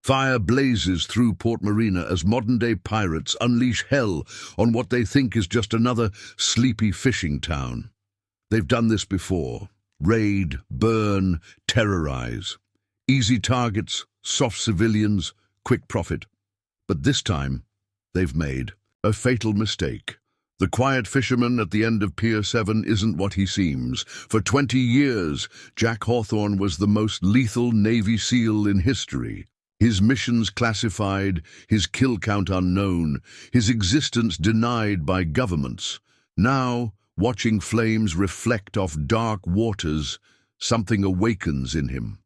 Fire blazes through Port Marina as modern-day pirates unleash hell on what they think is just another sleepy fishing town. They've done this before. Raid, burn, terrorize. Easy targets, soft civilians, quick profit. But this time, they've made a fatal mistake. The quiet fisherman at the end of Pier 7 isn't what he seems. For 20 years, Jack Hawthorne was the most lethal Navy SEAL in history. His missions classified, his kill count unknown, his existence denied by governments. Now, watching flames reflect off dark waters, something awakens in him.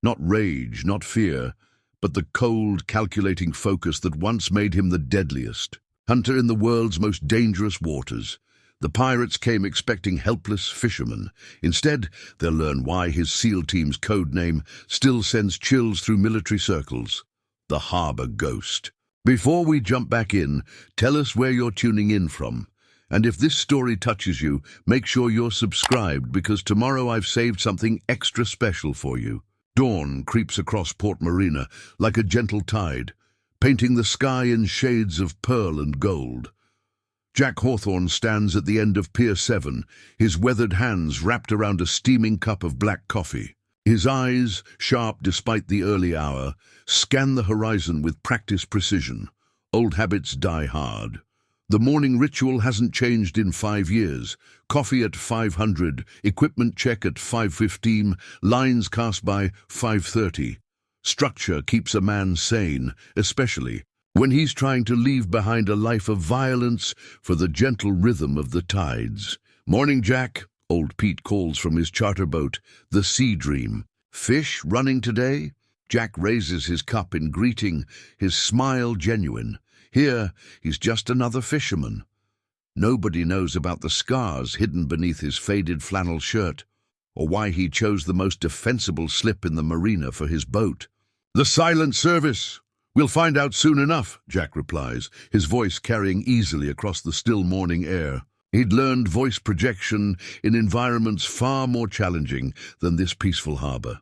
Not rage, not fear, but the cold, calculating focus that once made him the deadliest. Hunter in the world's most dangerous waters. The pirates came expecting helpless fishermen. Instead, they'll learn why his SEAL team's code name still sends chills through military circles. The Harbor Ghost. Before we jump back in, tell us where you're tuning in from. And if this story touches you, make sure you're subscribed, because tomorrow I've saved something extra special for you. Dawn creeps across Port Marina like a gentle tide, painting the sky in shades of pearl and gold. Jack Hawthorne stands at the end of Pier 7, his weathered hands wrapped around a steaming cup of black coffee. His eyes, sharp despite the early hour, scan the horizon with practiced precision. Old habits die hard. The morning ritual hasn't changed in 5 years. Coffee at 500, equipment check at 5:15, lines cast by 5:30. Structure keeps a man sane, especially when he's trying to leave behind a life of violence for the gentle rhythm of the tides. "Morning, Jack," old Pete calls from his charter boat, the Sea Dream. "Fish running today?" Jack raises his cup in greeting, his smile genuine. Here, he's just another fisherman. Nobody knows about the scars hidden beneath his faded flannel shirt, or why he chose the most defensible slip in the marina for his boat. "The silent service. We'll find out soon enough," Jack replies, his voice carrying easily across the still morning air. He'd learned voice projection in environments far more challenging than this peaceful harbor.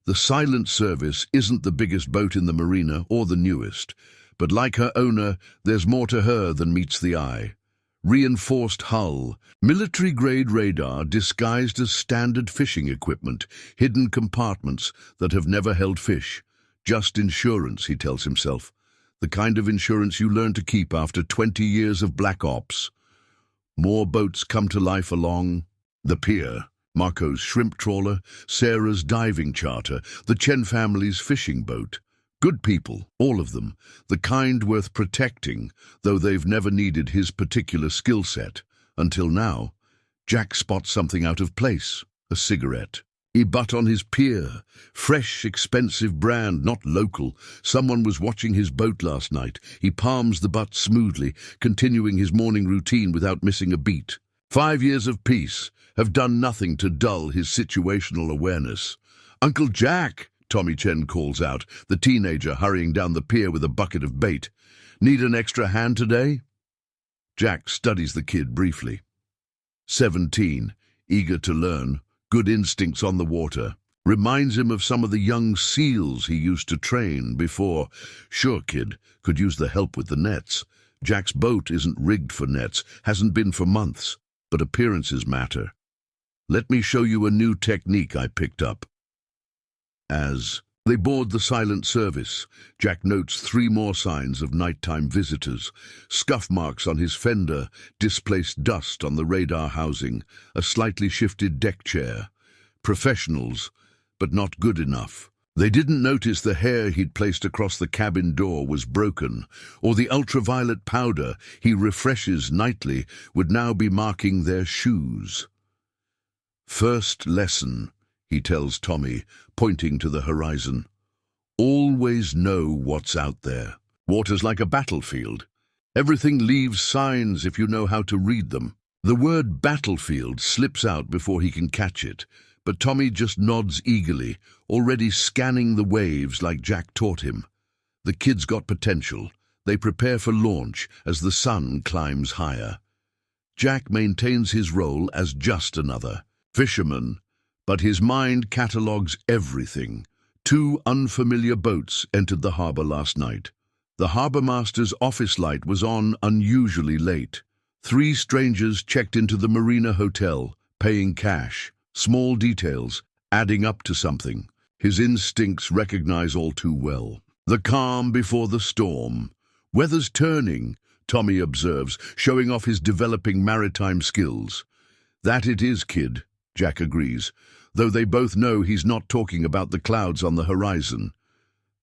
The silent service isn't the biggest boat in the marina or the newest, but like her owner, there's more to her than meets the eye. Reinforced hull, military-grade radar disguised as standard fishing equipment, hidden compartments that have never held fish. Just insurance, he tells himself. The kind of insurance you learn to keep after 20 years of black ops. More boats come to life along the pier. Marco's shrimp trawler, Sarah's diving charter, the Chen family's fishing boat. Good people, all of them, the kind worth protecting, though they've never needed his particular skill set. Until now, Jack spots something out of place, a cigarette. He butt on his pier, fresh, expensive brand, not local. Someone was watching his boat last night. He palms the butt smoothly, continuing his morning routine without missing a beat. 5 years of peace have done nothing to dull his situational awareness. "Uncle Jack," Tommy Chen calls out, the teenager hurrying down the pier with a bucket of bait. "Need an extra hand today?" Jack studies the kid briefly. 17, eager to learn, good instincts on the water. Reminds him of some of the young SEALs he used to train before. "Sure, kid, could use the help with the nets." Jack's boat isn't rigged for nets, hasn't been for months, but appearances matter. "Let me show you a new technique I picked up." As they board the silent service, Jack notes 3 more signs of nighttime visitors. Scuff marks on his fender, displaced dust on the radar housing, a slightly shifted deck chair. Professionals, but not good enough. They didn't notice the hair he'd placed across the cabin door was broken, or the ultraviolet powder he refreshes nightly would now be marking their shoes. "First lesson," he tells Tommy, pointing to the horizon. "Always know what's out there. Water's like a battlefield. Everything leaves signs if you know how to read them." The word battlefield slips out before he can catch it, but Tommy just nods eagerly, already scanning the waves like Jack taught him. The kid's got potential. They prepare for launch as the sun climbs higher. Jack maintains his role as just another fisherman, but his mind catalogues everything. Two unfamiliar boats entered the harbour last night. The harbour master's office light was on unusually late. Three strangers checked into the Marina Hotel, paying cash. Small details, adding up to something. His instincts recognize all too well. The calm before the storm. Weather's turning, Tommy observes, showing off his developing maritime skills. That it is, kid, Jack agrees, though they both know he's not talking about the clouds on the horizon.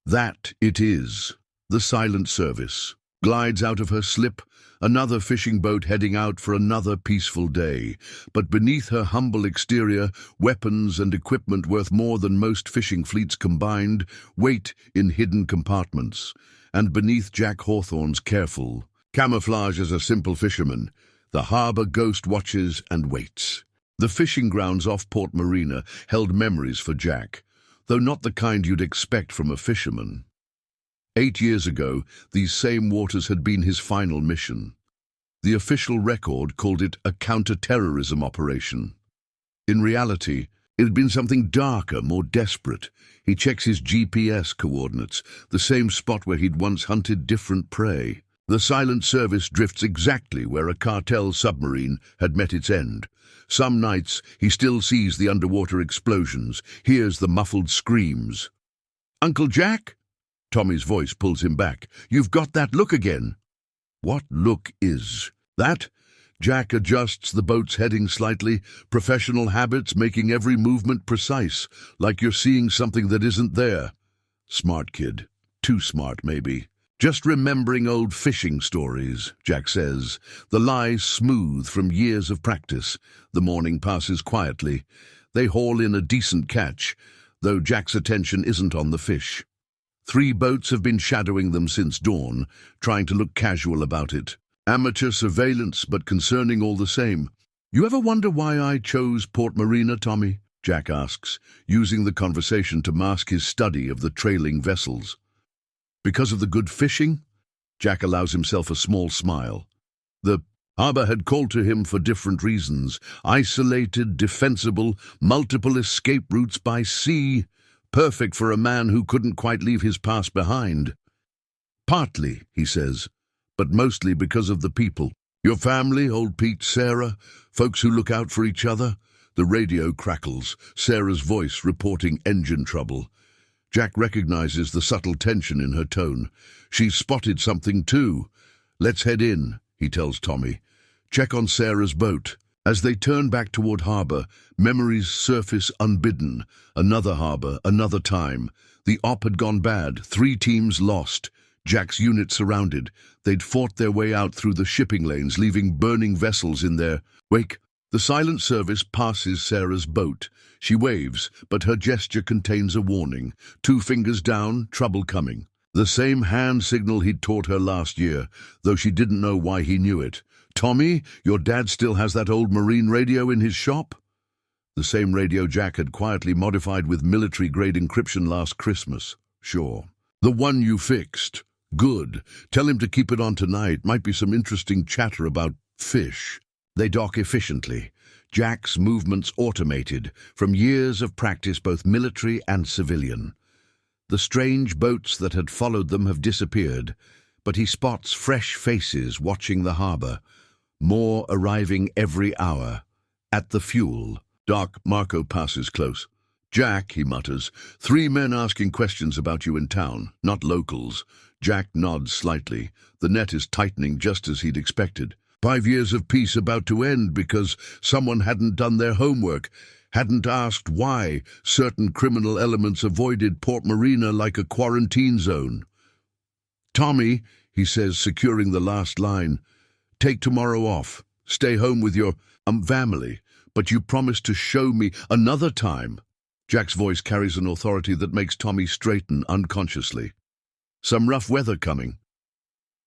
That it is. The silent service glides out of her slip, another fishing boat heading out for another peaceful day. But beneath her humble exterior, weapons and equipment worth more than most fishing fleets combined wait in hidden compartments. And beneath Jack Hawthorne's careful camouflage as a simple fisherman, the harbour ghost watches and waits. The fishing grounds off Port Marina held memories for Jack, though not the kind you'd expect from a fisherman. 8 years ago, these same waters had been his final mission. The official record called it a counter-terrorism operation. In reality, it had been something darker, more desperate. He checks his GPS coordinates, the same spot where he'd once hunted different prey. The silent service drifts exactly where a cartel submarine had met its end. Some nights, he still sees the underwater explosions, hears the muffled screams. "Uncle Jack?" Tommy's voice pulls him back. "You've got that look again." "What look is that?" Jack adjusts the boat's heading slightly, professional habits making every movement precise, like you're seeing something that isn't there. Smart kid. Too smart, maybe. "Just remembering old fishing stories," Jack says, the lie smooth from years of practice. The morning passes quietly. They haul in a decent catch, though Jack's attention isn't on the fish. 3 boats have been shadowing them since dawn, trying to look casual about it. Amateur surveillance, but concerning all the same. "You ever wonder why I chose Port Marina, Tommy?" Jack asks, using the conversation to mask his study of the trailing vessels. "Because of the good fishing?" Jack allows himself a small smile. The harbour had called to him for different reasons. Isolated, defensible, multiple escape routes by sea. Perfect for a man who couldn't quite leave his past behind. "Partly," he says, "but mostly because of the people. Your family, old Pete, Sarah, folks who look out for each other." The radio crackles, Sarah's voice reporting engine trouble. Jack recognizes the subtle tension in her tone. She's spotted something too. "Let's head in," he tells Tommy. "Check on Sarah's boat." As they turn back toward harbour, memories surface unbidden. Another harbour, another time. The op had gone bad, 3 teams lost. Jack's unit surrounded. They'd fought their way out through the shipping lanes, leaving burning vessels in their wake. The silent service passes Sarah's boat. She waves, but her gesture contains a warning. 2 fingers down, trouble coming. The same hand signal he'd taught her last year, though she didn't know why he knew it. "Tommy, your dad still has that old marine radio in his shop?" The same radio Jack had quietly modified with military-grade encryption last Christmas. "Sure." "The one you fixed?" "Good. Tell him to keep it on tonight. Might be some interesting chatter about fish." They dock efficiently. Jack's movements automated, from years of practice both military and civilian. The strange boats that had followed them have disappeared, but he spots fresh faces watching the harbour, more arriving every hour. At the fuel, Doc Marco passes close. "Jack," he mutters, 3 men asking questions about you in town, not locals." Jack nods slightly. The net is tightening just as he'd expected. 5 years of peace about to end because someone hadn't done their homework, hadn't asked why certain criminal elements avoided Port Marina like a quarantine zone. "Tommy," he says, securing the last line, "take tomorrow off. Stay home with your family, but you promised to show me another time." Jack's voice carries an authority that makes Tommy straighten unconsciously. "Some rough weather coming."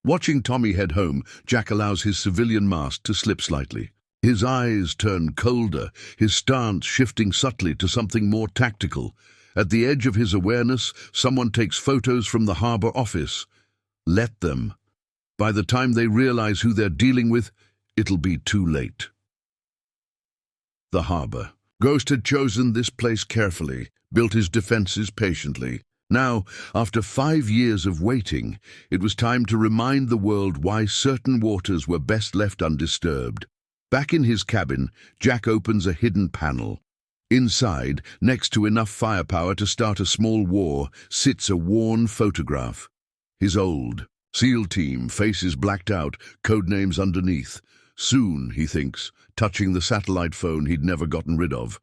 Watching Tommy head home, Jack allows his civilian mask to slip slightly. His eyes turn colder, his stance shifting subtly to something more tactical. At the edge of his awareness, someone takes photos from the harbour office. Let them. By the time they realize who they're dealing with, it'll be too late. The harbour. Ghost had chosen this place carefully, built his defenses patiently. Now, after 5 years of waiting, it was time to remind the world why certain waters were best left undisturbed. Back in his cabin, Jack opens a hidden panel. Inside, next to enough firepower to start a small war, sits a worn photograph. His old SEAL team, faces blacked out, codenames underneath. Soon, he thinks, touching the satellite phone he'd never gotten rid of.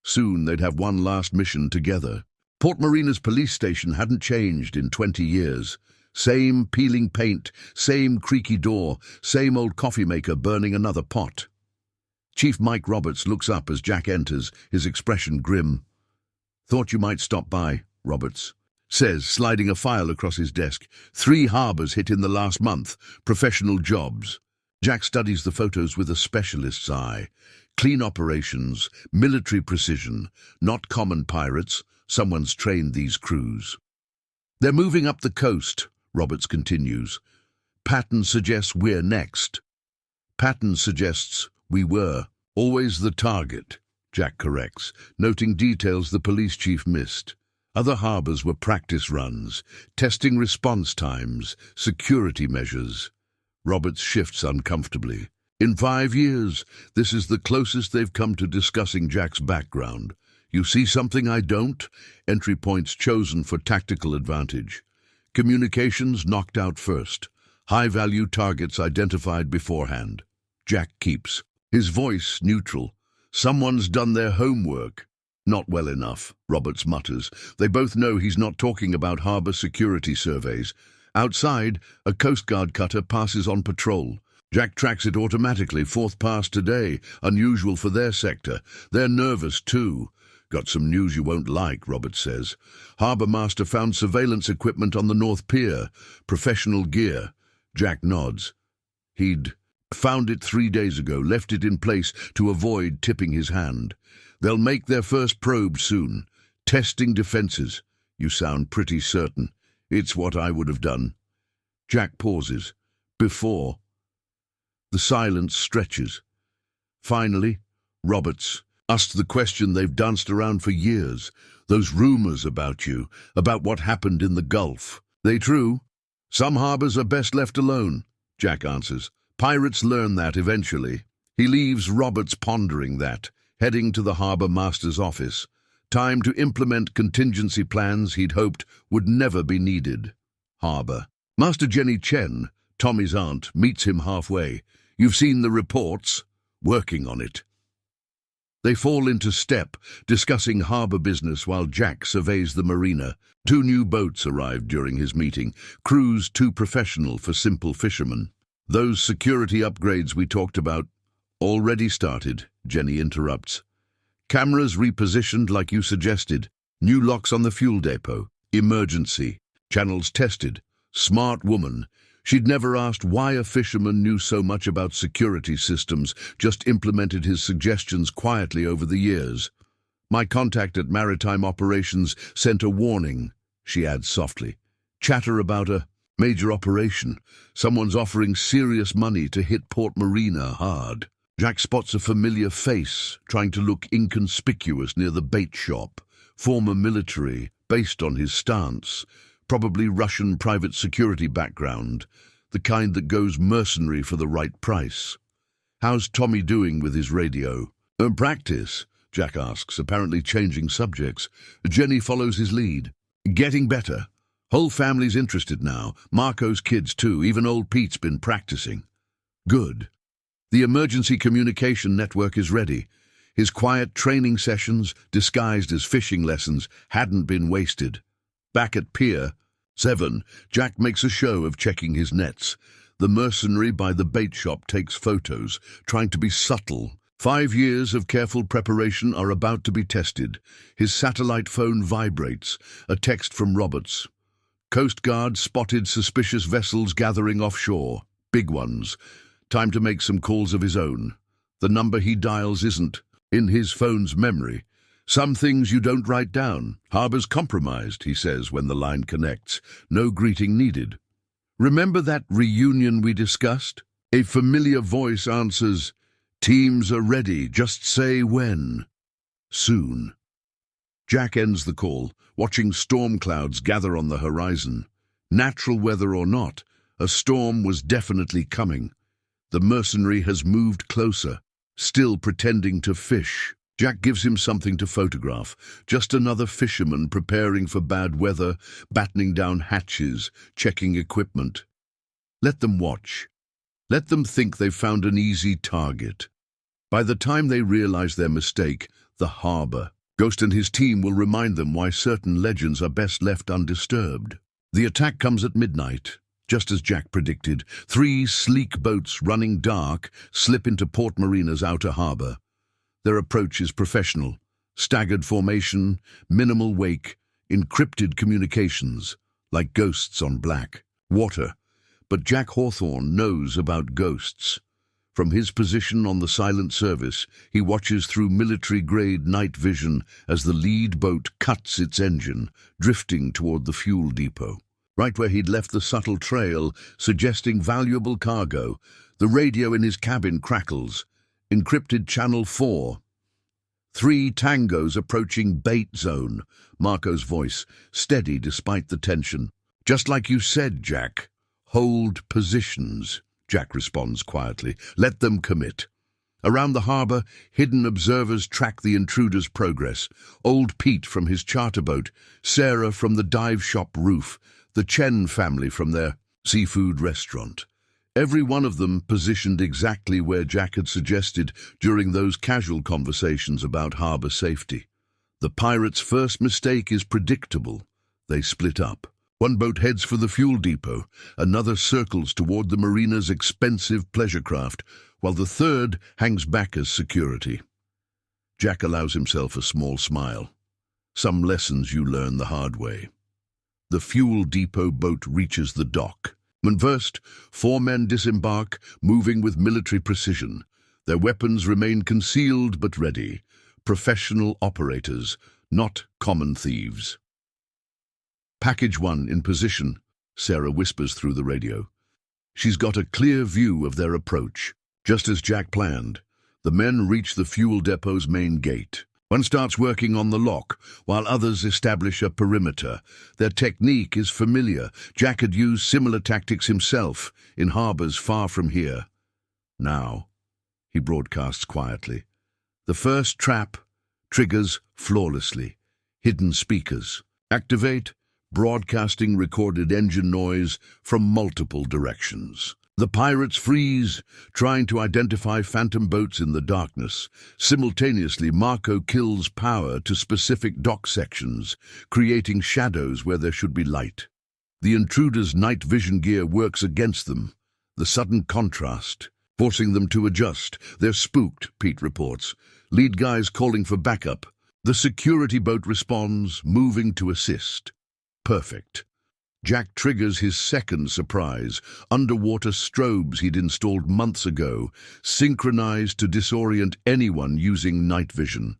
Soon they'd have one last mission together. Port Marina's police station hadn't changed in 20 years. Same peeling paint, same creaky door, same old coffee maker burning another pot. Chief Mike Roberts looks up as Jack enters, his expression grim. "Thought you might stop by," Roberts says, sliding a file across his desk. 3 harbors hit in the last month, professional jobs. Jack studies the photos with a specialist's eye. Clean operations, military precision, not common pirates. Someone's trained these crews. "They're moving up the coast," Roberts continues. "Pattern suggests we're next." "Pattern suggests we were. Always the target," Jack corrects, noting details the police chief missed. Other harbors were practice runs, testing response times, security measures. Roberts shifts uncomfortably. In 5 years, this is the closest they've come to discussing Jack's background. "You see something I don't?" Entry points chosen for tactical advantage. Communications knocked out first. High-value targets identified beforehand. Jack keeps. His voice neutral. "Someone's done their homework." "Not well enough," Roberts mutters. They both know he's not talking about harbor security surveys. Outside, a Coast Guard cutter passes on patrol. Jack tracks it automatically, 4th pass today, unusual for their sector. They're nervous too. "Got some news you won't like," Roberts says. "Harbor master found surveillance equipment on the North Pier. Professional gear." Jack nods. He'd found it 3 days ago, left it in place to avoid tipping his hand. "They'll make their first probe soon. Testing defenses." "You sound pretty certain." "It's what I would have done." Jack pauses. "Before." The silence stretches. Finally, Roberts asked the question they've danced around for years. "Those rumors about you, about what happened in the Gulf, they true?" "Some harbors are best left alone," Jack answers. "Pirates learn that eventually." He leaves Roberts pondering that, heading to the harbor master's office. Time to implement contingency plans he'd hoped would never be needed. Harbor. Master Jenny Chen, Tommy's aunt, meets him halfway. "You've seen the reports?" "Working on it." They fall into step, discussing harbor business while Jack surveys the marina. 2 new boats arrived during his meeting, crews too professional for simple fishermen. "Those security upgrades we talked about already started," Jenny interrupts. "Cameras repositioned like you suggested. New locks on the fuel depot. Emergency. Channels tested. Smart woman. She'd never asked why a fisherman knew so much about security systems, just implemented his suggestions quietly over the years. My contact at Maritime Operations sent a warning," she adds softly. "Chatter about a major operation. Someone's offering serious money to hit Port Marina hard." Jack spots a familiar face, trying to look inconspicuous near the bait shop. Former military, based on his stance. Probably Russian private security background, the kind that goes mercenary for the right price. "How's Tommy doing with his radio?" "Practice," Jack asks, apparently changing subjects. Jenny follows his lead. "Getting better. Whole family's interested now. Marco's kids too, even old Pete's been practicing." "Good. The emergency communication network is ready." His quiet training sessions, disguised as fishing lessons, hadn't been wasted. Back at Pier 7, Jack makes a show of checking his nets. The mercenary by the bait shop takes photos, trying to be subtle. 5 years of careful preparation are about to be tested. His satellite phone vibrates, a text from Roberts. "Coast Guard spotted suspicious vessels gathering offshore. Big ones. Time to make some calls of his own." The number he dials isn't in his phone's memory. "Some things you don't write down. Harbor's compromised," he says when the line connects. No greeting needed. "Remember that reunion we discussed?" A familiar voice answers, "Teams are ready, just say when." "Soon." Jack ends the call, watching storm clouds gather on the horizon. Natural weather or not, a storm was definitely coming. The mercenary has moved closer, still pretending to fish. Jack gives him something to photograph, just another fisherman preparing for bad weather, battening down hatches, checking equipment. Let them watch. Let them think they've found an easy target. By the time they realize their mistake, the harbor. Ghost and his team will remind them why certain legends are best left undisturbed. The attack comes at midnight. Just as Jack predicted, 3 sleek boats running dark slip into Port Marina's outer harbor. Their approach is professional. Staggered formation, minimal wake, encrypted communications, like ghosts on black water. But Jack Hawthorne knows about ghosts. From his position on the silent service, he watches through military-grade night vision as the lead boat cuts its engine, drifting toward the fuel depot. Right where he'd left the subtle trail, suggesting valuable cargo, the radio in his cabin crackles. Encrypted Channel 4. 3 tangos approaching bait zone. Marco's voice, steady despite the tension. Just like you said, Jack. Hold positions. Jack responds quietly. Let them commit. Around the harbor, hidden observers track the intruder's progress. Old Pete from his charter boat, Sarah from the dive shop roof, the Chen family from their seafood restaurant. Every one of them positioned exactly where Jack had suggested during those casual conversations about harbor safety. The pirates' first mistake is predictable. They split up. One boat heads for the fuel depot, another circles toward the marina's expensive pleasure craft, while the third hangs back as security. Jack allows himself a small smile. Some lessons you learn the hard way. The fuel depot boat reaches the dock. When first, 4 men disembark, moving with military precision. Their weapons remain concealed but ready. Professional operators, not common thieves. Package 1 in position, Sarah whispers through the radio. She's got a clear view of their approach. Just as Jack planned, the men reach the fuel depot's main gate. One starts working on the lock, while others establish a perimeter. Their technique is familiar. Jack had used similar tactics himself in harbors far from here. Now, he broadcasts quietly. The first trap triggers flawlessly. Hidden speakers. Activate. Broadcasting recorded engine noise from multiple directions. The pirates freeze, trying to identify phantom boats in the darkness. Simultaneously, Marco kills power to specific dock sections, creating shadows where there should be light. The intruder's night vision gear works against them. The sudden contrast, forcing them to adjust. They're spooked, Pete reports. Lead guys calling for backup. The security boat responds, moving to assist. Perfect. Jack triggers his second surprise, underwater strobes he'd installed months ago, synchronized to disorient anyone using night vision.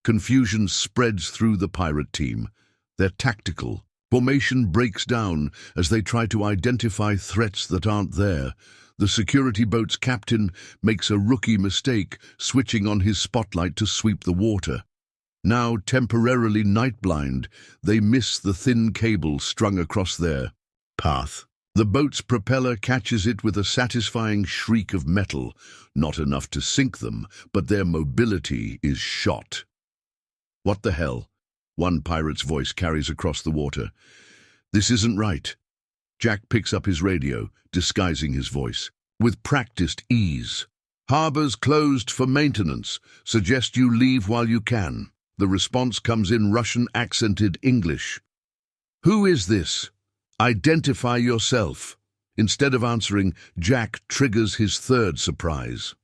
Confusion spreads through the pirate team. They're tactical. Formation breaks down as they try to identify threats that aren't there. The security boat's captain makes a rookie mistake, switching on his spotlight to sweep the water. Now temporarily night-blind, they miss the thin cable strung across their path. The boat's propeller catches it with a satisfying shriek of metal, not enough to sink them, but their mobility is shot. What the hell? One pirate's voice carries across the water. This isn't right. Jack picks up his radio, disguising his voice. With practiced ease. Harbors closed for maintenance. Suggest you leave while you can. The response comes in Russian-accented English. Who is this? Identify yourself. Instead of answering, Jack triggers his third surprise.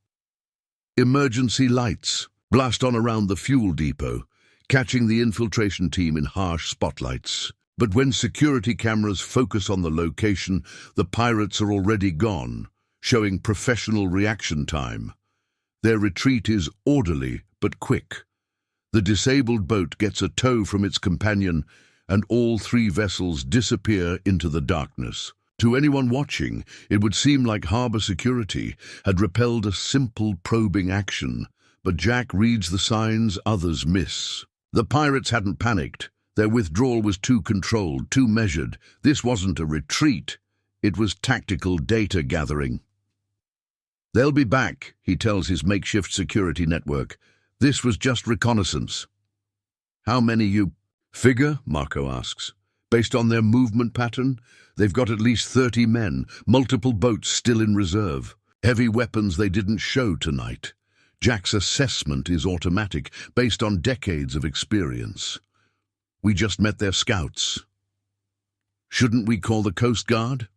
Emergency lights blast on around the fuel depot, catching the infiltration team in harsh spotlights. But when security cameras focus on the location, the pirates are already gone, showing professional reaction time. Their retreat is orderly but quick. The disabled boat gets a tow from its companion, and all 3 vessels disappear into the darkness. To anyone watching, it would seem like harbor security had repelled a simple probing action, but Jack reads the signs others miss. The pirates hadn't panicked. Their withdrawal was too controlled, too measured. This wasn't a retreat. It was tactical data gathering. They'll be back, he tells his makeshift security network. This was just reconnaissance. How many you figure? Marco asks. Based on their movement pattern, they've got at least 30 men, multiple boats still in reserve. Heavy weapons they didn't show tonight. Jack's assessment is automatic, based on decades of experience. We just met their scouts. Shouldn't we call the Coast Guard?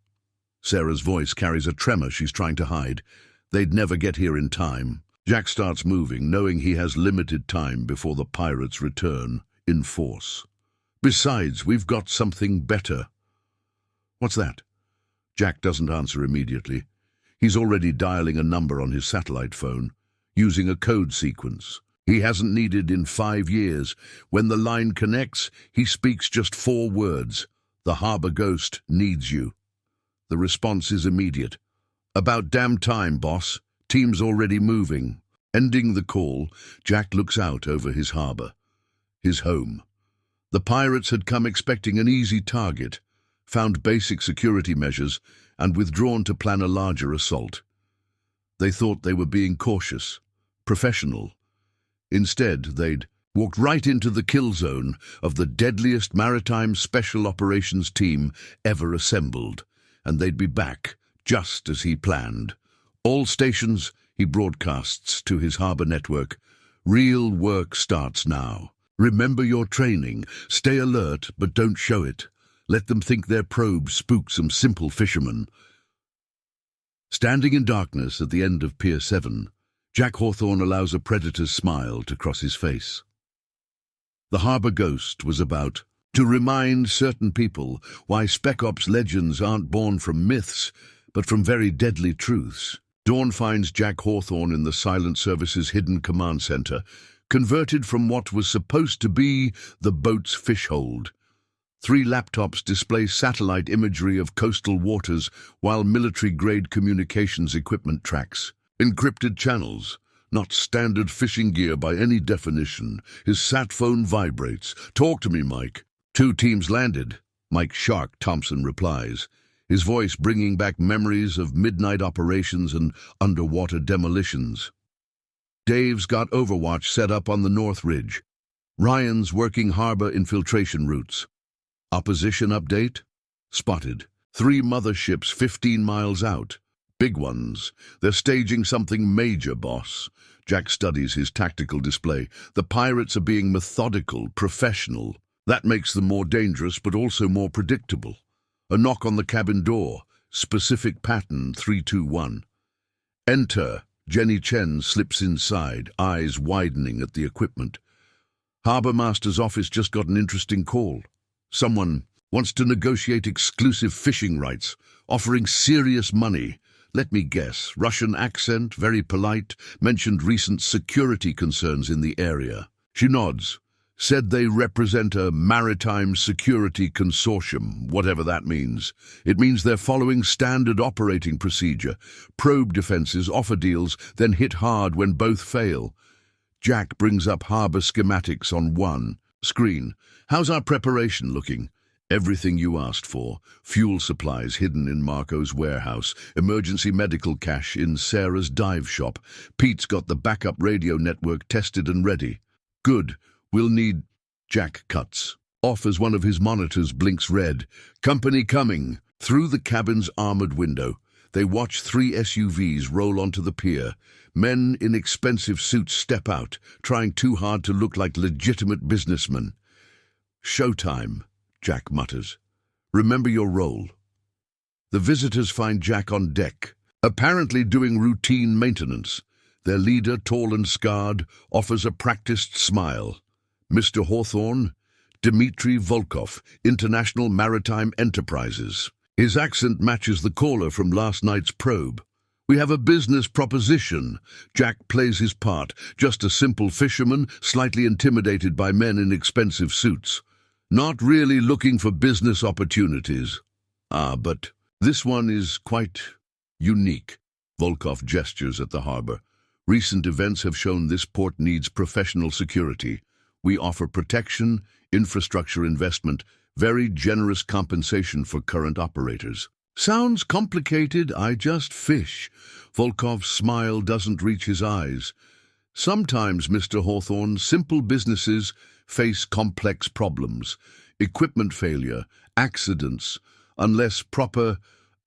Sarah's voice carries a tremor she's trying to hide. They'd never get here in time. Jack starts moving, knowing he has limited time before the pirates return, in force. Besides, we've got something better. What's that? Jack doesn't answer immediately. He's already dialing a number on his satellite phone, using a code sequence he hasn't needed in 5 years. When the line connects, he speaks just 4 words. The harbor ghost needs you. The response is immediate. About damn time, boss. Team's already moving. Ending the call, Jack looks out over his harbor, his home. The pirates had come expecting an easy target, found basic security measures, and withdrawn to plan a larger assault. They thought they were being cautious, professional. Instead, they'd walked right into the kill zone of the deadliest maritime special operations team ever assembled, and they'd be back, just as he planned. All stations, he broadcasts to his harbor network. Real work starts now. Remember your training. Stay alert, but don't show it. Let them think their probe spooked some simple fishermen. Standing in darkness at the end of Pier 7, Jack Hawthorne allows a predator's smile to cross his face. The harbor ghost was about to remind certain people why Spec Ops legends aren't born from myths, but from very deadly truths. Dawn finds Jack Hawthorne in the Silent Service's hidden command center, converted from what was supposed to be the boat's fish hold. 3 laptops display satellite imagery of coastal waters while military-grade communications equipment tracks. Encrypted channels, not standard fishing gear by any definition. His sat phone vibrates. Talk to me, Mike. 2 teams landed, Mike Shark Thompson replies, his voice bringing back memories of midnight operations and underwater demolitions. Dave's got Overwatch set up on the North Ridge. Ryan's working harbor infiltration routes. Opposition update? Spotted. 3 motherships 15 miles out. Big ones. They're staging something major, boss. Jack studies his tactical display. The pirates are being methodical, professional. That makes them more dangerous, but also more predictable. A knock on the cabin door. Specific pattern 321. Enter. Jenny Chen slips inside, eyes widening at the equipment. Harbor Master's office just got an interesting call. Someone wants to negotiate exclusive fishing rights, offering serious money. Let me guess, Russian accent, very polite, mentioned recent security concerns in the area. She nods, said they represent a maritime security consortium, whatever that means. It means they're following standard operating procedure. Probe defenses, offer deals, then hit hard when both fail. Jack brings up harbor schematics on one screen. How's our preparation looking? Everything you asked for. Fuel supplies hidden in Marco's warehouse. Emergency medical cache in Sarah's dive shop. Pete's got the backup radio network tested and ready. Good. We'll need... Jack cuts off as one of his monitors blinks red. Company coming. Through the cabin's armored window, they watch 3 SUVs roll onto the pier. Men in expensive suits step out, trying too hard to look like legitimate businessmen. Showtime, Jack mutters. Remember your role. The visitors find Jack on deck, apparently doing routine maintenance. Their leader, tall and scarred, offers a practiced smile. Mr. Hawthorne, Dmitry Volkov, International Maritime Enterprises. His accent matches the caller from last night's probe. We have a business proposition. Jack plays his part, just a simple fisherman, slightly intimidated by men in expensive suits. Not really looking for business opportunities. But this one is quite unique. Volkov gestures at the harbor. Recent events have shown this port needs professional security. We offer protection, infrastructure investment, very generous compensation for current operators. Sounds complicated, I just fish. Volkov's smile doesn't reach his eyes. Sometimes, Mr. Hawthorne, simple businesses face complex problems. Equipment failure, accidents, unless proper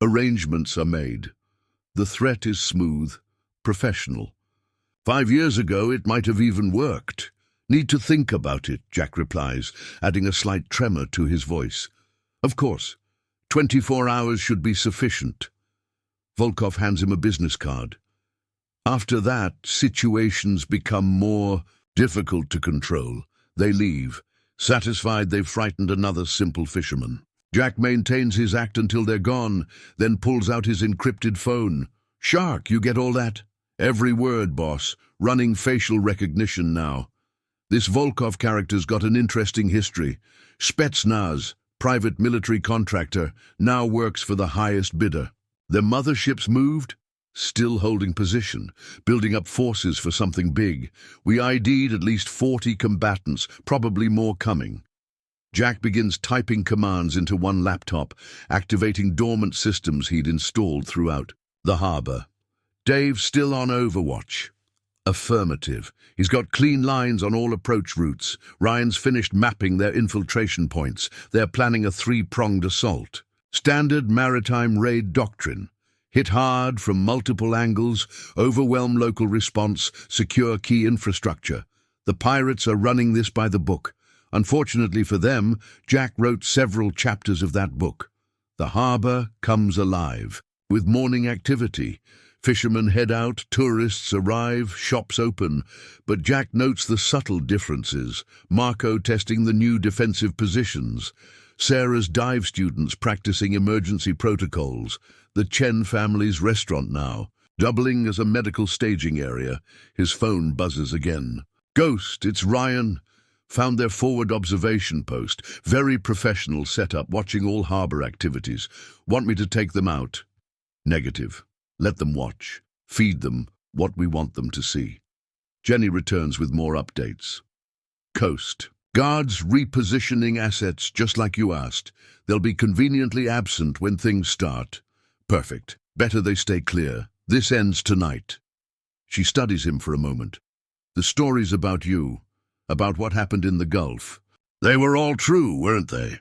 arrangements are made. The threat is smooth, professional. 5 years ago, it might have even worked. Need to think about it, Jack replies, adding a slight tremor to his voice. Of course, 24 hours should be sufficient. Volkov hands him a business card. After that, situations become more difficult to control. They leave, satisfied they've frightened another simple fisherman. Jack maintains his act until they're gone, then pulls out his encrypted phone. Shark, you get all that? Every word, boss. Running facial recognition now. This Volkov character's got an interesting history. Spetsnaz, private military contractor, now works for the highest bidder. The mothership's moved? Still holding position, building up forces for something big. We ID'd at least 40 combatants, probably more coming. Jack begins typing commands into one laptop, activating dormant systems he'd installed throughout the harbor. Dave's still on Overwatch. Affirmative. He's got clean lines on all approach routes. Ryan's finished mapping their infiltration points. They're planning a 3-pronged assault. Standard maritime raid doctrine. Hit hard from multiple angles, overwhelm local response, secure key infrastructure. The pirates are running this by the book. Unfortunately for them, Jack wrote several chapters of that book. The harbor comes alive, with morning activity. Fishermen head out, tourists arrive, shops open. But Jack notes the subtle differences. Marco testing the new defensive positions. Sarah's dive students practicing emergency protocols. The Chen family's restaurant now, doubling as a medical staging area. His phone buzzes again. Ghost, it's Ryan. Found their forward observation post. Very professional setup, watching all harbor activities. Want me to take them out? Negative. Let them watch. Feed them what we want them to see. Jenny returns with more updates. Coast. Guards repositioning assets just like you asked. They'll be conveniently absent when things start. Perfect. Better they stay clear. This ends tonight. She studies him for a moment. The stories about you, about what happened in the Gulf, they were all true, weren't they?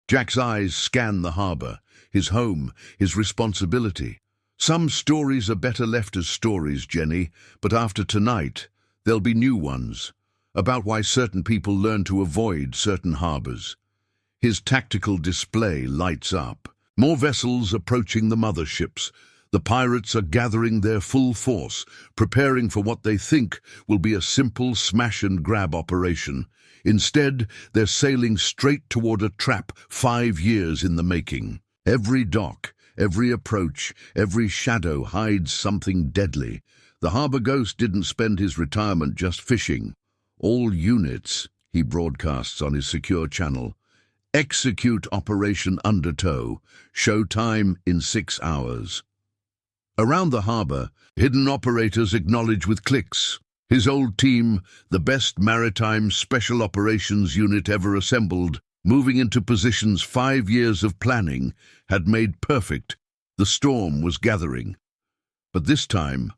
Jack's eyes scan the harbor, his home, his responsibility. Some stories are better left as stories, Jenny, but after tonight, there'll be new ones, about why certain people learn to avoid certain harbors. His tactical display lights up. More vessels approaching the motherships. The pirates are gathering their full force, preparing for what they think will be a simple smash-and-grab operation. Instead, they're sailing straight toward a trap 5 years in the making. Every dock, every approach, every shadow hides something deadly. The harbor ghost didn't spend his retirement just fishing. All units, he broadcasts on his secure channel. Execute Operation Undertow. Show time in 6 hours. Around the harbor, hidden operators acknowledge with clicks. His old team, the best maritime special operations unit ever assembled, moving into positions 5 years of planning, had made perfect. The storm was gathering. But this time,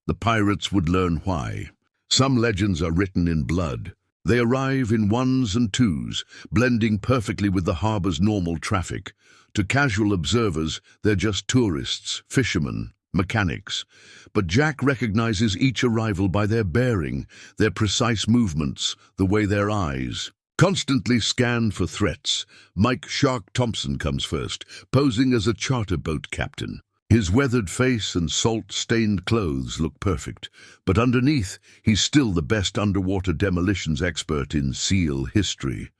the pirates would learn why. Some legends are written in blood. They arrive in 1s and 2s, blending perfectly with the harbor's normal traffic. To casual observers, they're just tourists, fishermen, mechanics. But Jack recognizes each arrival by their bearing, their precise movements, the way their eyes constantly scan for threats. Mike Shark Thompson comes first, posing as a charter boat captain. His weathered face and salt-stained clothes look perfect, but underneath, he's still the best underwater demolitions expert in SEAL history.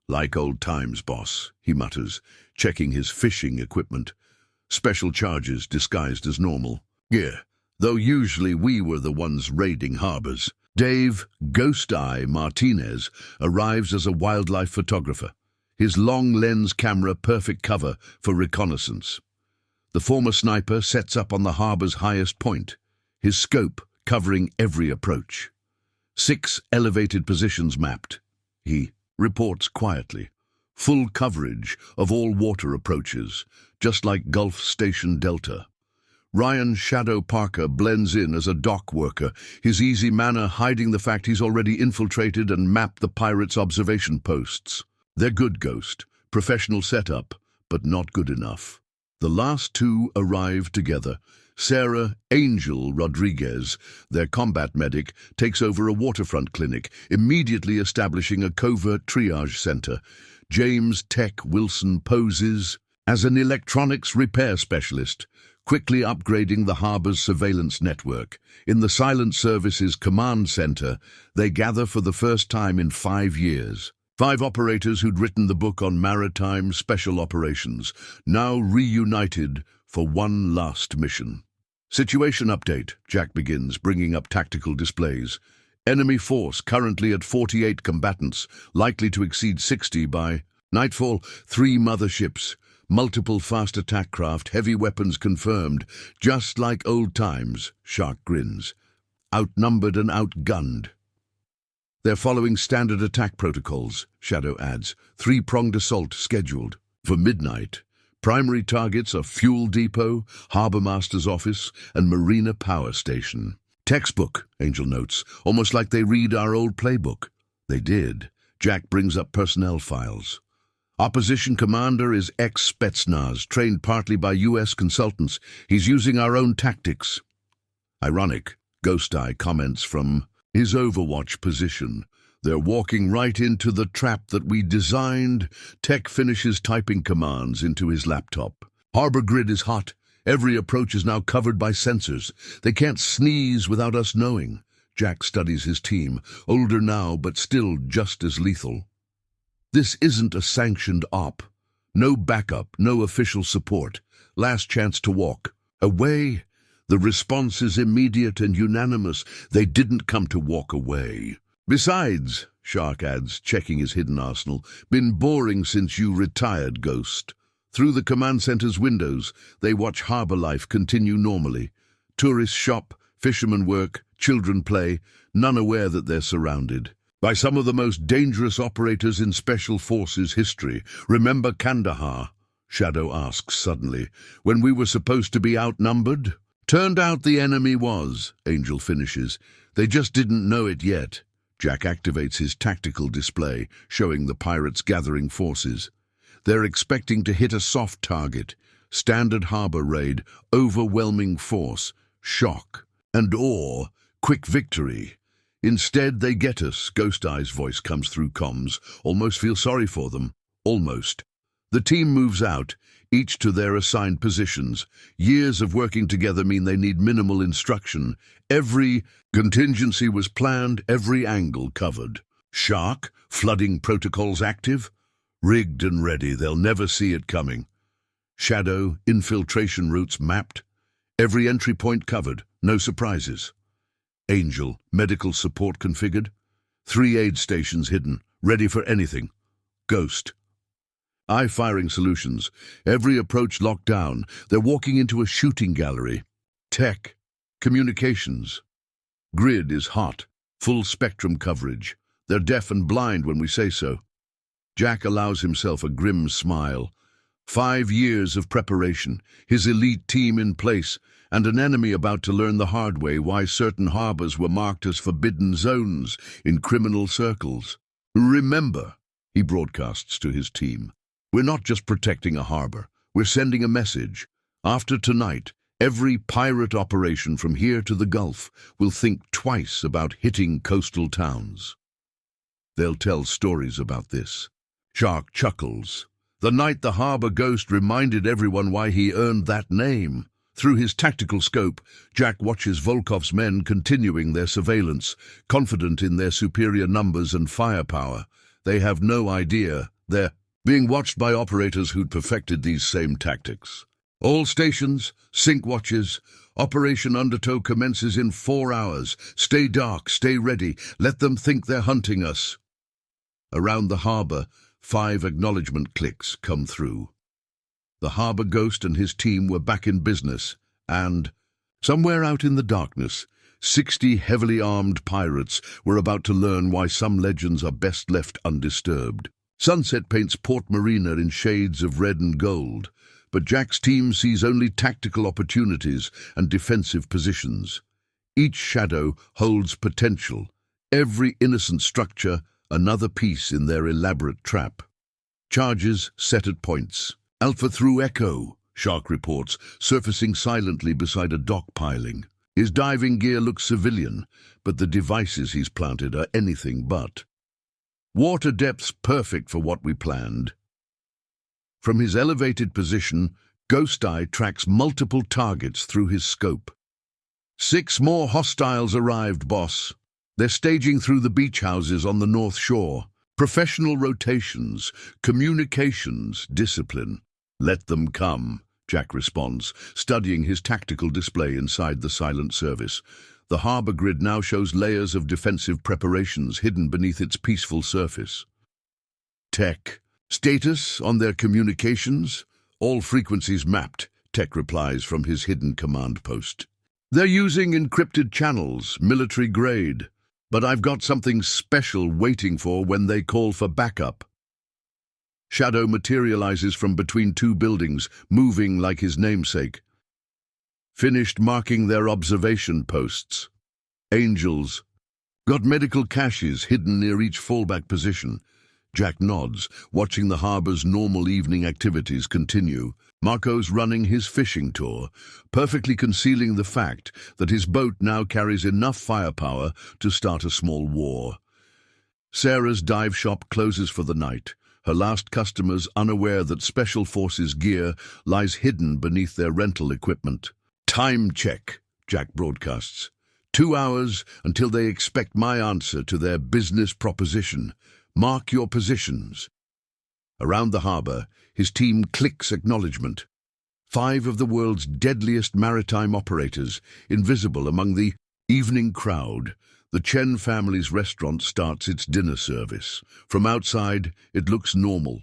Like old times, boss, he mutters, checking his fishing equipment. Special charges disguised as normal. Yeah, though usually we were the ones raiding harbors. Dave Ghost Eye Martinez arrives as a wildlife photographer. His long-lens camera perfect cover for reconnaissance. The former sniper sets up on the harbor's highest point, his scope covering every approach. 6 elevated positions mapped. He reports quietly. Full coverage of all water approaches, just like Gulf Station Delta. Ryan Shadow Parker blends in as a dock worker, his easy manner hiding the fact he's already infiltrated and mapped the pirates' observation posts. They're good, Ghost. Professional setup, but not good enough. The last two arrive together. Sarah Angel Rodriguez, their combat medic, takes over a waterfront clinic, immediately establishing a covert triage center. James Tech Wilson poses as an electronics repair specialist, quickly upgrading the harbor's surveillance network. In the Silent Services Command Center, they gather for the first time in 5 years. 5 operators who'd written the book on maritime special operations, now reunited for one last mission. Situation update, Jack begins, bringing up tactical displays. Enemy force currently at 48 combatants, likely to exceed 60 by nightfall. 3 motherships. Multiple fast attack craft, heavy weapons confirmed, just like old times, Shark grins. Outnumbered and outgunned. They're following standard attack protocols, Shadow adds. 3-pronged assault scheduled for midnight. Primary targets are Fuel Depot, Harbour Master's office, and Marina Power Station. Textbook, Angel notes, almost like they read our old playbook. They did. Jack brings up personnel files. Opposition commander is ex-Spetsnaz, trained partly by U.S. consultants. He's using our own tactics. Ironic, Ghost Eye comments from his Overwatch position. They're walking right into the trap that we designed. Tech finishes typing commands into his laptop. Harbor grid is hot. Every approach is now covered by sensors. They can't sneeze without us knowing. Jack studies his team, older now but still just as lethal. This isn't a sanctioned op. No backup, no official support. Last chance to walk. Away. The response is immediate and unanimous. They didn't come to walk away. Besides, Shark adds, checking his hidden arsenal, been boring since you retired, Ghost. Through the command center's windows, they watch harbor life continue normally. Tourists shop, fishermen work, children play, none aware that they're surrounded by some of the most dangerous operators in Special Forces history. Remember Kandahar? Shadow asks suddenly, when we were supposed to be outnumbered? Turned out the enemy was, Angel finishes. They just didn't know it yet. Jack activates his tactical display, showing the pirates gathering forces. They're expecting to hit a soft target. Standard harbor raid, overwhelming force, shock, and awe, quick victory. Instead, they get us. Ghost Eye's voice comes through comms. Almost feel sorry for them. Almost. The team moves out, each to their assigned positions. Years of working together mean they need minimal instruction. Every contingency was planned, every angle covered. Shark, flooding protocols active. Rigged and ready, they'll never see it coming. Shadow, infiltration routes mapped. Every entry point covered, no surprises. Angel, medical support configured. 3 aid stations hidden, ready for anything. Ghost. Eye-firing solutions. Every approach locked down. They're walking into a shooting gallery. Tech. Communications. Grid is hot. Full spectrum coverage. They're deaf and blind when we say so. Jack allows himself a grim smile. 5 years of preparation, his elite team in place, and an enemy about to learn the hard way why certain harbors were marked as forbidden zones in criminal circles. Remember, he broadcasts to his team, we're not just protecting a harbor, we're sending a message. After tonight, every pirate operation from here to the Gulf will think twice about hitting coastal towns. They'll tell stories about this. Shark chuckles. The night the harbor ghost reminded everyone why he earned that name. Through his tactical scope, Jack watches Volkov's men continuing their surveillance, confident in their superior numbers and firepower. They have no idea they're being watched by operators who'd perfected these same tactics. All stations, sync watches. Operation Undertow commences in 4 hours. Stay dark, stay ready. Let them think they're hunting us. Around the harbor, 5 acknowledgement clicks come through. The harbor ghost and his team were back in business, and somewhere out in the darkness, 60 heavily armed pirates were about to learn why some legends are best left undisturbed. Sunset paints Port Marina in shades of red and gold, but Jack's team sees only tactical opportunities and defensive positions. Each shadow holds potential, every innocent structure another piece in their elaborate trap. Charges set at points. Alpha through Echo, Shark reports, surfacing silently beside a dock piling. His diving gear looks civilian, but the devices he's planted are anything but. Water depths perfect for what we planned. From his elevated position, Ghost Eye tracks multiple targets through his scope. 6 more hostiles arrived, boss. They're staging through the beach houses on the North Shore. Professional rotations, communications, discipline. Let them come, Jack responds, studying his tactical display inside the silent service. The harbor grid now shows layers of defensive preparations hidden beneath its peaceful surface. Tech. Status on their communications? All frequencies mapped, Tech replies from his hidden command post. They're using encrypted channels, military grade, but I've got something special waiting for when they call for backup. Shadow materializes from between 2 buildings, moving like his namesake. Finished marking their observation posts. Angels. Got medical caches hidden near each fallback position. Jack nods, watching the harbor's normal evening activities continue. Marco's running his fishing tour, perfectly concealing the fact that his boat now carries enough firepower to start a small war. Sarah's dive shop closes for the night, her last customers unaware that Special Forces gear lies hidden beneath their rental equipment. Time check, Jack broadcasts. 2 hours until they expect my answer to their business proposition. Mark your positions. Around the harbor, his team clicks acknowledgement. 5 of the world's deadliest maritime operators, invisible among the evening crowd. The Chen family's restaurant starts its dinner service. From outside, it looks normal.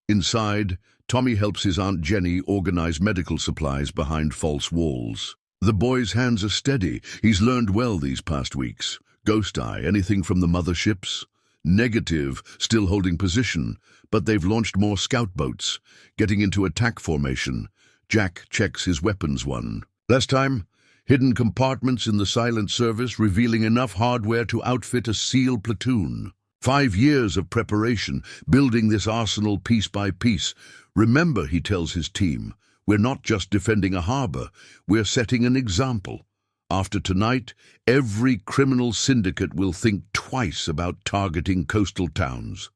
Inside, Tommy helps his Aunt Jenny organize medical supplies behind false walls. The boy's hands are steady. He's learned well these past weeks. Ghost Eye, anything from the motherships? Negative, still holding position, but they've launched more scout boats, getting into attack formation. Jack checks his weapons one. Last time, hidden compartments in the silent service revealing enough hardware to outfit a SEAL platoon. 5 years of preparation, building this arsenal piece by piece. Remember, he tells his team, we're not just defending a harbor, we're setting an example. After tonight, every criminal syndicate will think twice about targeting coastal towns.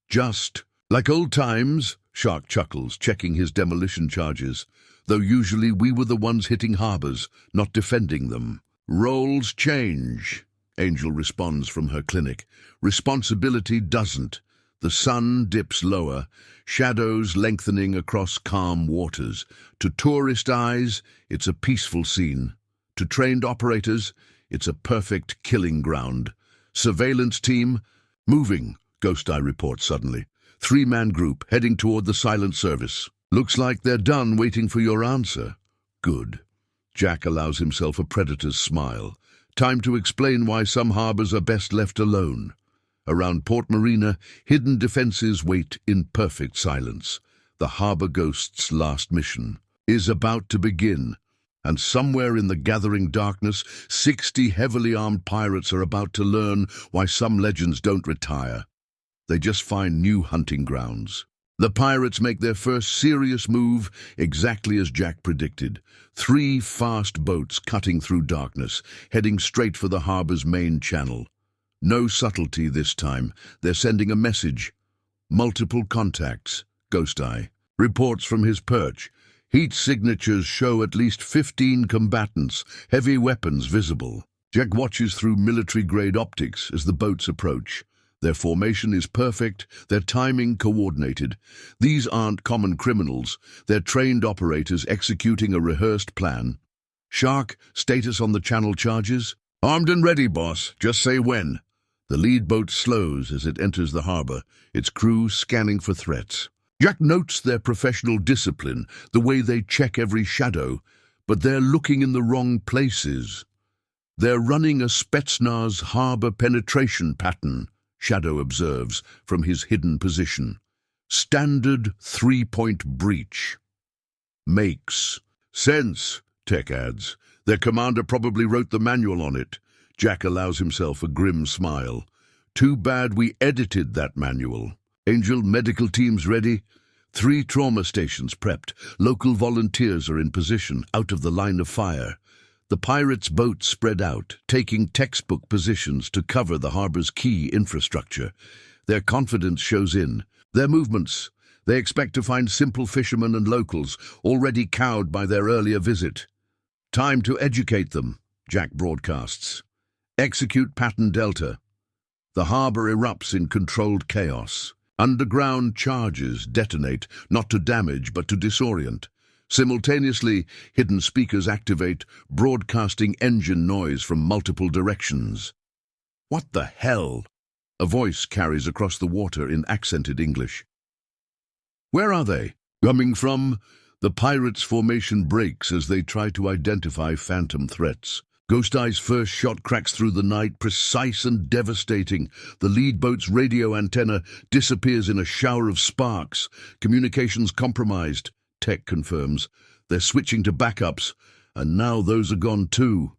Just like old times, Shark chuckles, checking his demolition charges, though usually we were the ones hitting harbors, not defending them. Roles change, Angel responds from her clinic. Responsibility doesn't. The sun dips lower, shadows lengthening across calm waters. To tourist eyes, it's a peaceful scene. To trained operators, it's a perfect killing ground. Surveillance team, moving, Ghost Eye reports suddenly. 3-man group heading toward the silent service. Looks like they're done waiting for your answer. Good. Jack allows himself a predator's smile. Time to explain why some harbors are best left alone. Around Port Marina, hidden defenses wait in perfect silence. The harbor ghost's last mission is about to begin, and somewhere in the gathering darkness, 60 heavily armed pirates are about to learn why some legends don't retire. They just find new hunting grounds. The pirates make their first serious move exactly as Jack predicted. 3 fast boats cutting through darkness, heading straight for the harbor's main channel. No subtlety this time. They're sending a message. Multiple contacts, Ghost Eye reports from his perch. Heat signatures show at least 15 combatants, heavy weapons visible. Jack watches through military-grade optics as the boats approach. Their formation is perfect, their timing coordinated. These aren't common criminals, they're trained operators executing a rehearsed plan. Shark, status on the channel charges? Armed and ready, boss. Just say when. The lead boat slows as it enters the harbor, its crew scanning for threats. Jack notes their professional discipline, the way they check every shadow, but they're looking in the wrong places. They're running a Spetsnaz harbor penetration pattern, Shadow observes from his hidden position. Standard three-point breach. Makes sense, Tech adds. Their commander probably wrote the manual on it. Jack allows himself a grim smile. Too bad we edited that manual. Angel, medical teams ready? 3 trauma stations prepped. Local volunteers are in position, out of the line of fire. The pirates' boats spread out, taking textbook positions to cover the harbor's key infrastructure. Their confidence shows in. Their movements. They expect to find simple fishermen and locals, already cowed by their earlier visit. Time to educate them, Jack broadcasts. Execute Pattern Delta. The harbor erupts in controlled chaos. Underground charges detonate, not to damage but to disorient. Simultaneously, hidden speakers activate, broadcasting engine noise from multiple directions. What the hell? A voice carries across the water in accented English. Where are they? Coming from? The pirates' formation breaks as they try to identify phantom threats. Ghost Eye's first shot cracks through the night, precise and devastating. The lead boat's radio antenna disappears in a shower of sparks. Communications compromised, Tech confirms. They're switching to backups, and now those are gone too.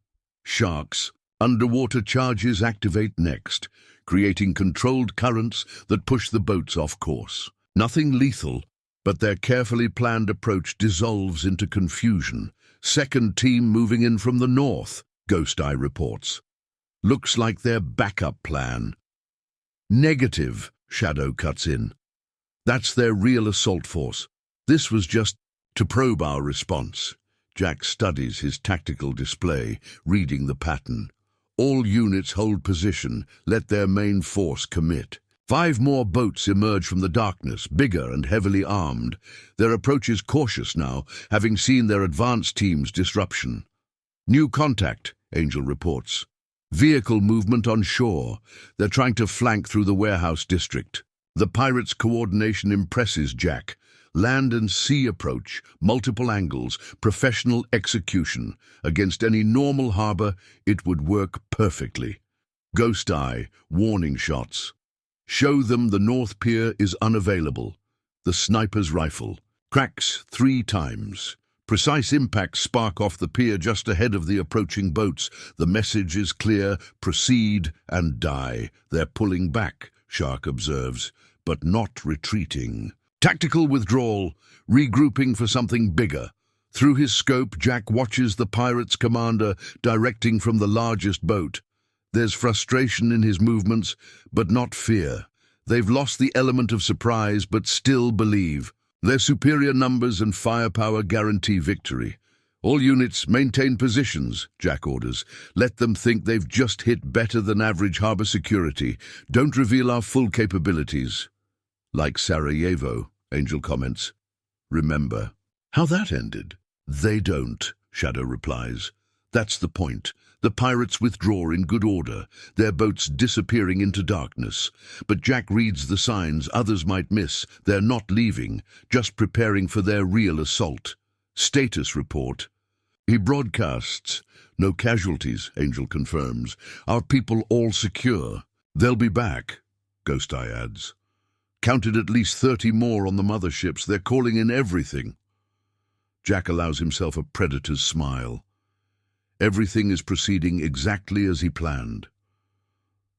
Sharks. Underwater charges activate next, creating controlled currents that push the boats off course. Nothing lethal, but their carefully planned approach dissolves into confusion. Second team moving in from the north, Ghost Eye reports. Looks like their backup plan. Negative, Shadow cuts in. That's their real assault force. This was just to probe our response. Jack studies his tactical display, reading the pattern. All units hold position, let their main force commit. 5 more boats emerge from the darkness, bigger and heavily armed. Their approach is cautious now, having seen their advance team's disruption. New contact, Angel reports. Vehicle movement on shore. They're trying to flank through the warehouse district. The pirates' coordination impresses Jack. Land and sea approach, multiple angles, professional execution. Against any normal harbor, it would work perfectly. Ghost Eye, warning shots. Show them the North Pier is unavailable. The sniper's rifle. Cracks 3 times. Precise impacts spark off the pier just ahead of the approaching boats. The message is clear: proceed and die. They're pulling back, Shark observes, but not retreating. Tactical withdrawal, regrouping for something bigger. Through his scope, Jack watches the pirates' commander directing from the largest boat. There's frustration in his movements, but not fear. They've lost the element of surprise, but still believe. Their superior numbers and firepower guarantee victory. All units maintain positions, Jack orders. Let them think they've just hit better than average harbor security. Don't reveal our full capabilities. Like Sarajevo, Angel comments. Remember how that ended? They don't, Shadow replies. That's the point. The pirates withdraw in good order, their boats disappearing into darkness. But Jack reads the signs others might miss. They're not leaving, just preparing for their real assault. Status report. He broadcasts. No casualties, Angel confirms. Our people all secure. They'll be back, Ghost Eye adds. Counted at least 30 more on the motherships. They're calling in everything. Jack allows himself a predator's smile. Everything is proceeding exactly as he planned.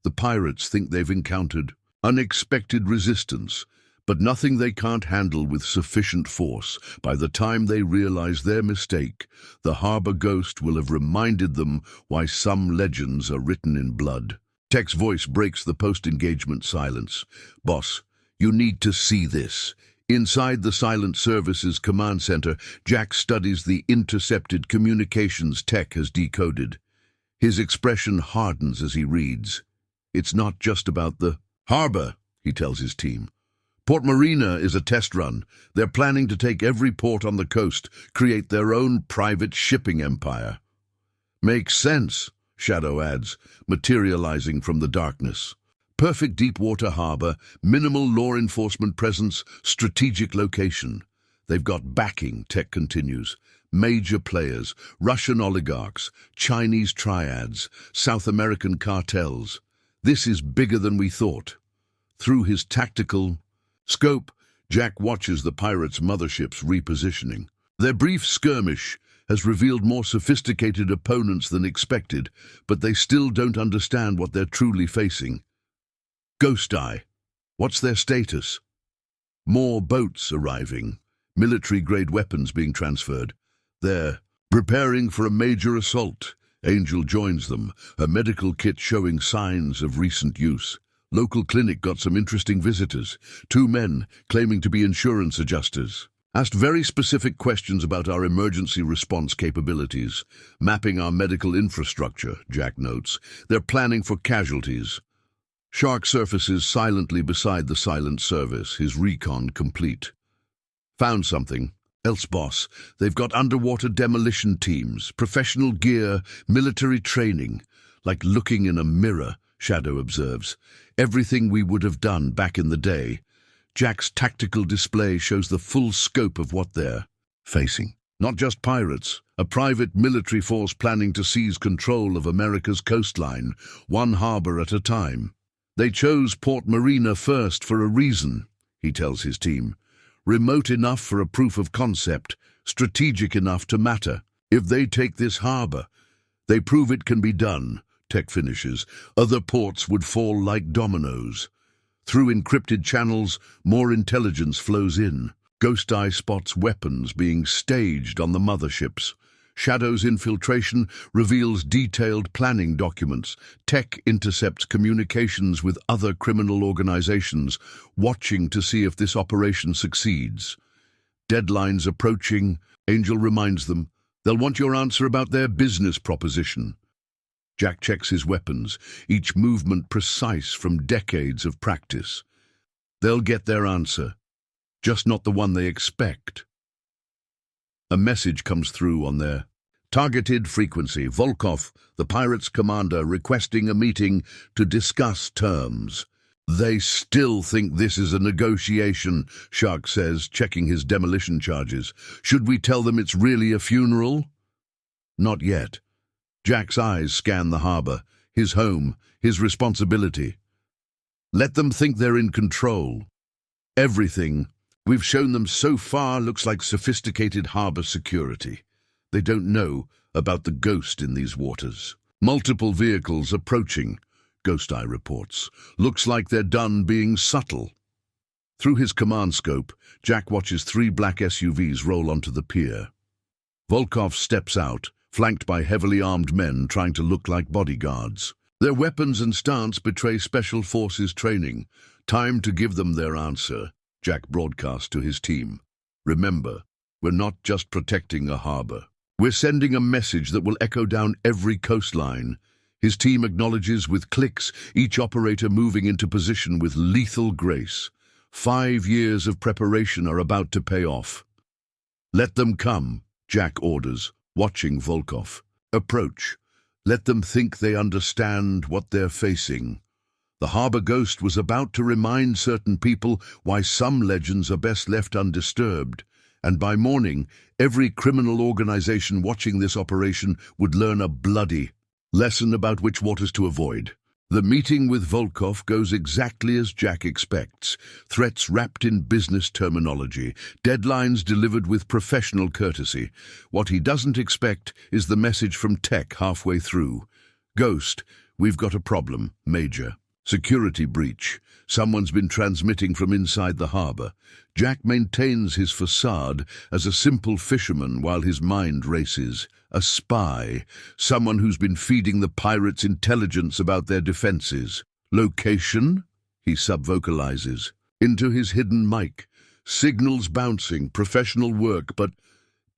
The pirates think they've encountered unexpected resistance, but nothing they can't handle with sufficient force. By the time they realize their mistake, the harbor ghost will have reminded them why some legends are written in blood. Tech's voice breaks the post-engagement silence. Boss, you need to see this. Inside the Silent Services Command Center, Jack studies the intercepted communications Tech has decoded. His expression hardens as he reads. It's not just about the harbor, he tells his team. Port Marina is a test run. They're planning to take every port on the coast, create their own private shipping empire. Makes sense, Shadow adds, materializing from the darkness. Perfect deep-water harbor, minimal law enforcement presence, strategic location. They've got backing, Tech continues. Major players, Russian oligarchs, Chinese triads, South American cartels. This is bigger than we thought. Through his tactical scope, Jack watches the pirates' motherships repositioning. Their brief skirmish has revealed more sophisticated opponents than expected, but they still don't understand what they're truly facing. Ghost Eye. What's their status? More boats arriving, military-grade weapons being transferred. They're preparing for a major assault. Angel joins them, her medical kit showing signs of recent use. Local clinic got some interesting visitors. 2 men claiming to be insurance adjusters. Asked very specific questions about our emergency response capabilities. Mapping our medical infrastructure, Jack notes. They're planning for casualties. Shark surfaces silently beside the silent service, his recon complete. Found something. Else, boss, they've got underwater demolition teams, professional gear, military training. Like looking in a mirror, Shadow observes. Everything we would have done back in the day. Jack's tactical display shows the full scope of what they're facing. Not just pirates, a private military force planning to seize control of America's coastline, one harbor at a time. They chose Port Marina first for a reason, he tells his team. Remote enough for a proof of concept, strategic enough to matter. If they take this harbor, they prove it can be done, Tech finishes. Other ports would fall like dominoes. Through encrypted channels, more intelligence flows in. Ghost Eye spots weapons being staged on the motherships. Shadow's infiltration reveals detailed planning documents. Tech intercepts communications with other criminal organizations, watching to see if this operation succeeds. Deadlines approaching, Angel reminds them. They'll want your answer about their business proposition. Jack checks his weapons, each movement precise from decades of practice. They'll get their answer, just not the one they expect. A message comes through on their targeted frequency. Volkov, the pirate's commander, requesting a meeting to discuss terms. They still think this is a negotiation, Shark says, checking his demolition charges. Should we tell them it's really a funeral? Not yet. Jack's eyes scan the harbor, his home, his responsibility. Let them think they're in control. Everything we've shown them so far looks like sophisticated harbor security. They don't know about the ghost in these waters. Multiple vehicles approaching, Ghost Eye reports. Looks like they're done being subtle. Through his command scope, Jack watches 3 black SUVs roll onto the pier. Volkov steps out, flanked by heavily armed men trying to look like bodyguards. Their weapons and stance betray Special Forces training. Time to give them their answer, Jack broadcasts to his team. Remember, we're not just protecting a harbor. We're sending a message that will echo down every coastline. His team acknowledges with clicks, each operator moving into position with lethal grace. 5 years of preparation are about to pay off. Let them come, Jack orders, watching Volkov. Approach. Let them think they understand what they're facing. The harbor ghost was about to remind certain people why some legends are best left undisturbed, and by morning, every criminal organization watching this operation would learn a bloody lesson about which waters to avoid. The meeting with Volkov goes exactly as Jack expects. Threats wrapped in business terminology, deadlines delivered with professional courtesy. What he doesn't expect is the message from Tech halfway through. Ghost, we've got a problem, Major. Security breach. Someone's been transmitting from inside the harbor. Jack maintains his facade as a simple fisherman while his mind races. A spy, someone who's been feeding the pirates intelligence about their defenses. Location? He subvocalizes. Into his hidden mic. Signals bouncing, professional work, but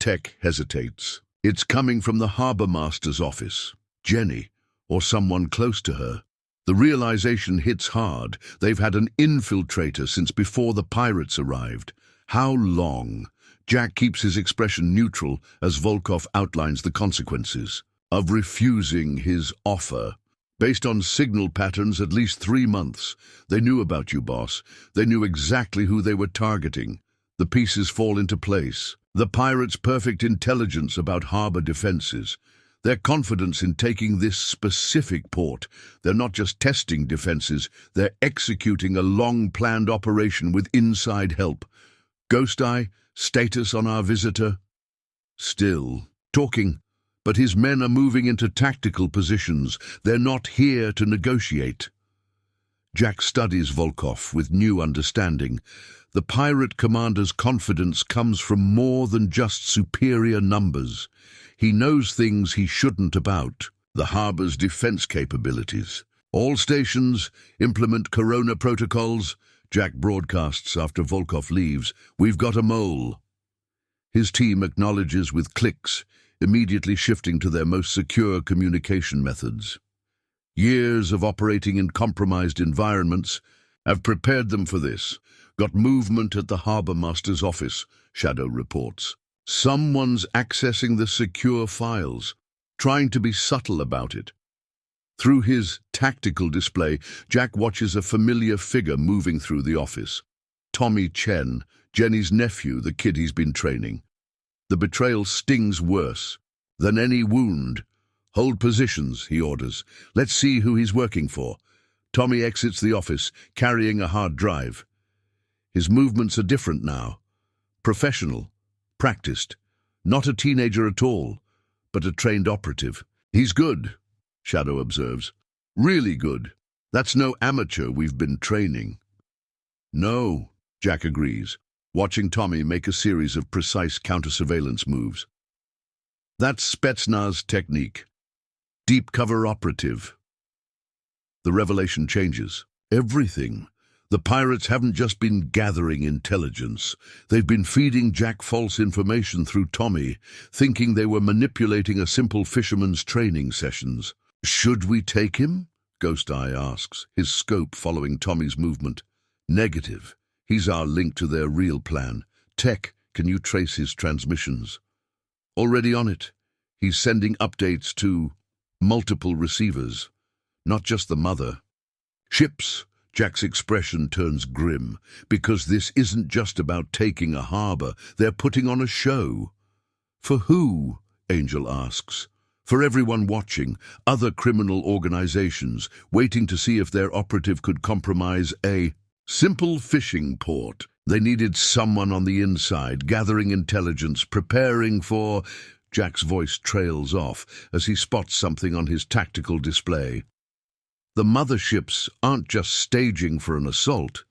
Tech hesitates. It's coming from the harbor master's office. Jenny, or someone close to her. The realization hits hard. They've had an infiltrator since before the pirates arrived. How long? Jack keeps his expression neutral as Volkov outlines the consequences of refusing his offer. Based on signal patterns, at least 3 months. They knew about you, boss. They knew exactly who they were targeting. The pieces fall into place. The pirates' perfect intelligence about harbor defenses. Their confidence in taking this specific port. They're not just testing defenses, they're executing a long-planned operation with inside help. Ghost Eye, status on our visitor? Still talking, but his men are moving into tactical positions. They're not here to negotiate. Jack studies Volkov with new understanding. The pirate commander's confidence comes from more than just superior numbers. He knows things he shouldn't about. The harbor's defense capabilities. All stations implement Corona protocols. Jack broadcasts after Volkov leaves. We've got a mole. His team acknowledges with clicks, immediately shifting to their most secure communication methods. Years of operating in compromised environments have prepared them for this. Got movement at the harbour master's office, Shadow reports. Someone's accessing the secure files, trying to be subtle about it. Through his tactical display, Jack watches a familiar figure moving through the office. Tommy Chen, Jenny's nephew, the kid he's been training. The betrayal stings worse than any wound. Hold positions, he orders. Let's see who he's working for. Tommy exits the office, carrying a hard drive. His movements are different now. Professional, practiced. Not a teenager at all, but a trained operative. He's good, Shadow observes. Really good. That's no amateur we've been training. No, Jack agrees, watching Tommy make a series of precise counter-surveillance moves. That's Spetsnaz technique. Deep cover operative. The revelation changes. Everything. The pirates haven't just been gathering intelligence. They've been feeding Jack false information through Tommy, thinking they were manipulating a simple fisherman's training sessions. Should we take him? Ghost Eye asks, his scope following Tommy's movement. Negative. He's our link to their real plan. Tech, can you trace his transmissions? Already on it. He's sending updates to multiple receivers, not just the mother. Ships. Jack's expression turns grim, because this isn't just about taking a harbour. They're putting on a show. For who? Angel asks. For everyone watching, other criminal organizations, waiting to see if their operative could compromise a simple fishing port. They needed someone on the inside, gathering intelligence, preparing for... Jack's voice trails off as he spots something on his tactical display. The motherships aren't just staging for an assault.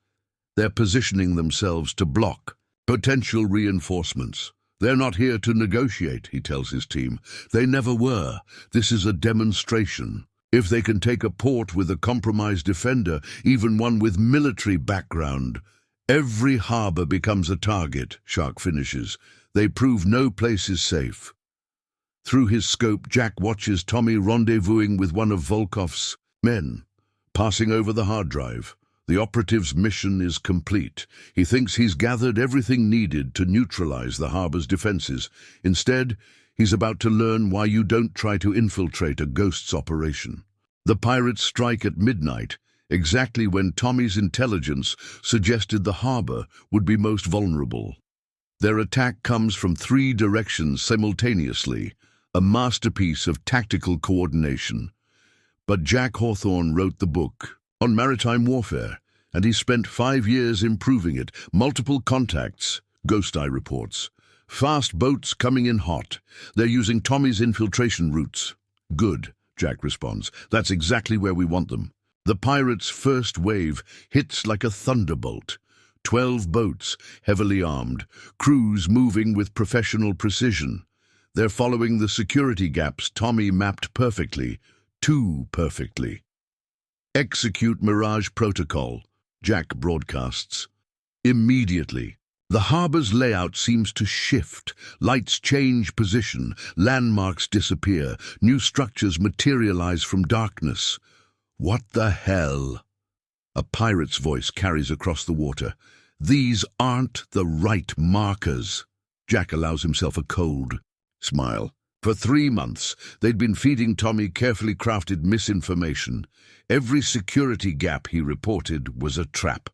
They're positioning themselves to block potential reinforcements. They're not here to negotiate, he tells his team. They never were. This is a demonstration. If they can take a port with a compromised defender, even one with military background, every harbour becomes a target, Shark finishes. They prove no place is safe. Through his scope, Jack watches Tommy rendezvousing with one of Volkov's men, passing over the hard drive. The operative's mission is complete. He thinks he's gathered everything needed to neutralize the harbor's defenses. Instead, he's about to learn why you don't try to infiltrate a ghost's operation. The pirates strike at midnight, exactly when Tommy's intelligence suggested the harbor would be most vulnerable. Their attack comes from 3 directions simultaneously, a masterpiece of tactical coordination. But Jack Hawthorne wrote the book on maritime warfare, and he spent 5 years improving it. Multiple contacts, Ghost Eye reports. Fast boats coming in hot. They're using Tommy's infiltration routes. Good, Jack responds. That's exactly where we want them. The pirates' first wave hits like a thunderbolt. 12 boats, heavily armed, crews moving with professional precision. They're following the security gaps Tommy mapped perfectly, too perfectly. Execute Mirage Protocol, Jack broadcasts. Immediately. The harbor's layout seems to shift. Lights change position, landmarks disappear, new structures materialize from darkness. What the hell? A pirate's voice carries across the water. These aren't the right markers. Jack allows himself a cold smile. For 3 months, they'd been feeding Tommy carefully crafted misinformation. Every security gap he reported was a trap.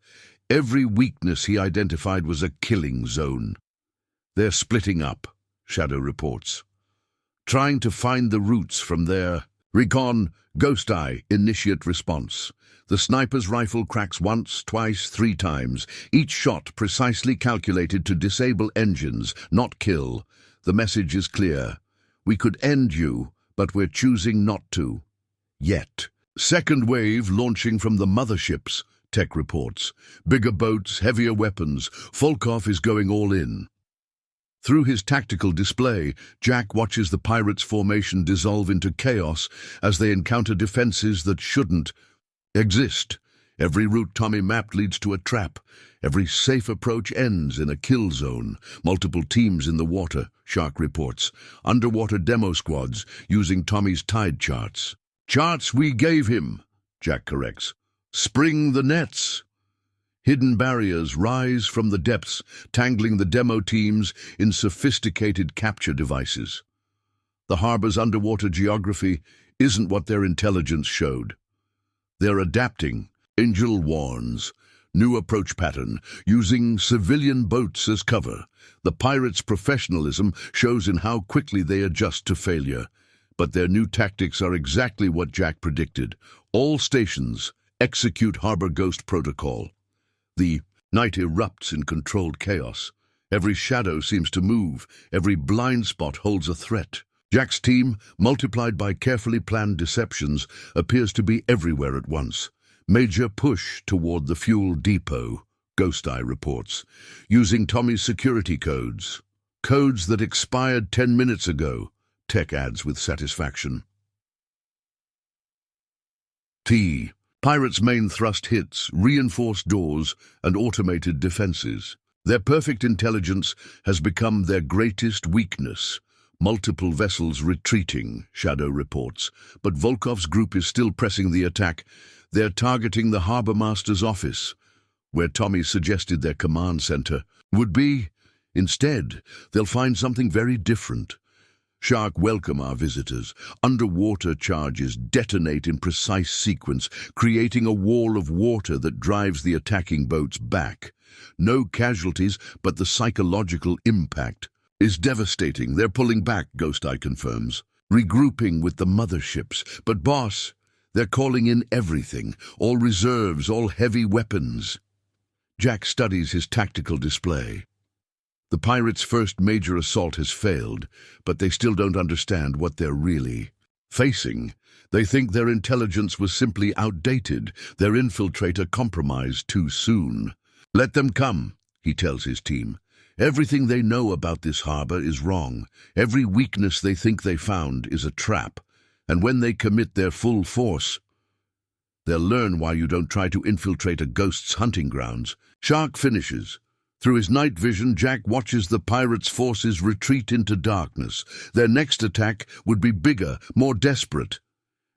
Every weakness he identified was a killing zone. They're splitting up, Shadow reports. Trying to find the routes from there. Recon, Ghost Eye, initiate response. The sniper's rifle cracks once, twice, 3 times, each shot precisely calculated to disable engines, not kill. The message is clear. We could end you, but we're choosing not to. Yet. Second wave launching from the motherships, Tech reports. Bigger boats, heavier weapons. Volkov is going all in. Through his tactical display, Jack watches the pirates' formation dissolve into chaos as they encounter defenses that shouldn't exist. Every route Tommy mapped leads to a trap. Every safe approach ends in a kill zone. Multiple teams in the water, Shark reports. Underwater demo squads using Tommy's tide charts. Charts we gave him, Jack corrects. Spring the nets. Hidden barriers rise from the depths, tangling the demo teams in sophisticated capture devices. The harbor's underwater geography isn't what their intelligence showed. They're adapting, Angel warns. New approach pattern, using civilian boats as cover. The pirates' professionalism shows in how quickly they adjust to failure. But their new tactics are exactly what Jack predicted. All stations execute Harbor Ghost Protocol. The night erupts in controlled chaos. Every shadow seems to move. Every blind spot holds a threat. Jack's team, multiplied by carefully planned deceptions, appears to be everywhere at once. Major push toward the fuel depot, Ghost Eye reports, using Tommy's security codes. Codes that expired 10 minutes ago, Tech adds with satisfaction. Pirates' main thrust hits, reinforced doors, and automated defenses. Their perfect intelligence has become their greatest weakness. Multiple vessels retreating, Shadow reports, but Volkov's group is still pressing the attack. They're targeting the Harbor Master's office, where Tommy suggested their command center would be. Instead, they'll find something very different. Shark welcome our visitors. Underwater charges detonate in precise sequence, creating a wall of water that drives the attacking boats back. No casualties, but the psychological impact is devastating. They're pulling back, Ghost Eye confirms, regrouping with the motherships. But boss, they're calling in everything, all reserves, all heavy weapons. Jack studies his tactical display. The pirates' first major assault has failed, but they still don't understand what they're really facing. They think their intelligence was simply outdated, their infiltrator compromised too soon. Let them come, he tells his team. Everything they know about this harbor is wrong. Every weakness they think they found is a trap. And when they commit their full force, they'll learn why you don't try to infiltrate a ghost's hunting grounds. Shark finishes. Through his night vision, Jack watches the pirates' forces retreat into darkness. Their next attack would be bigger, more desperate.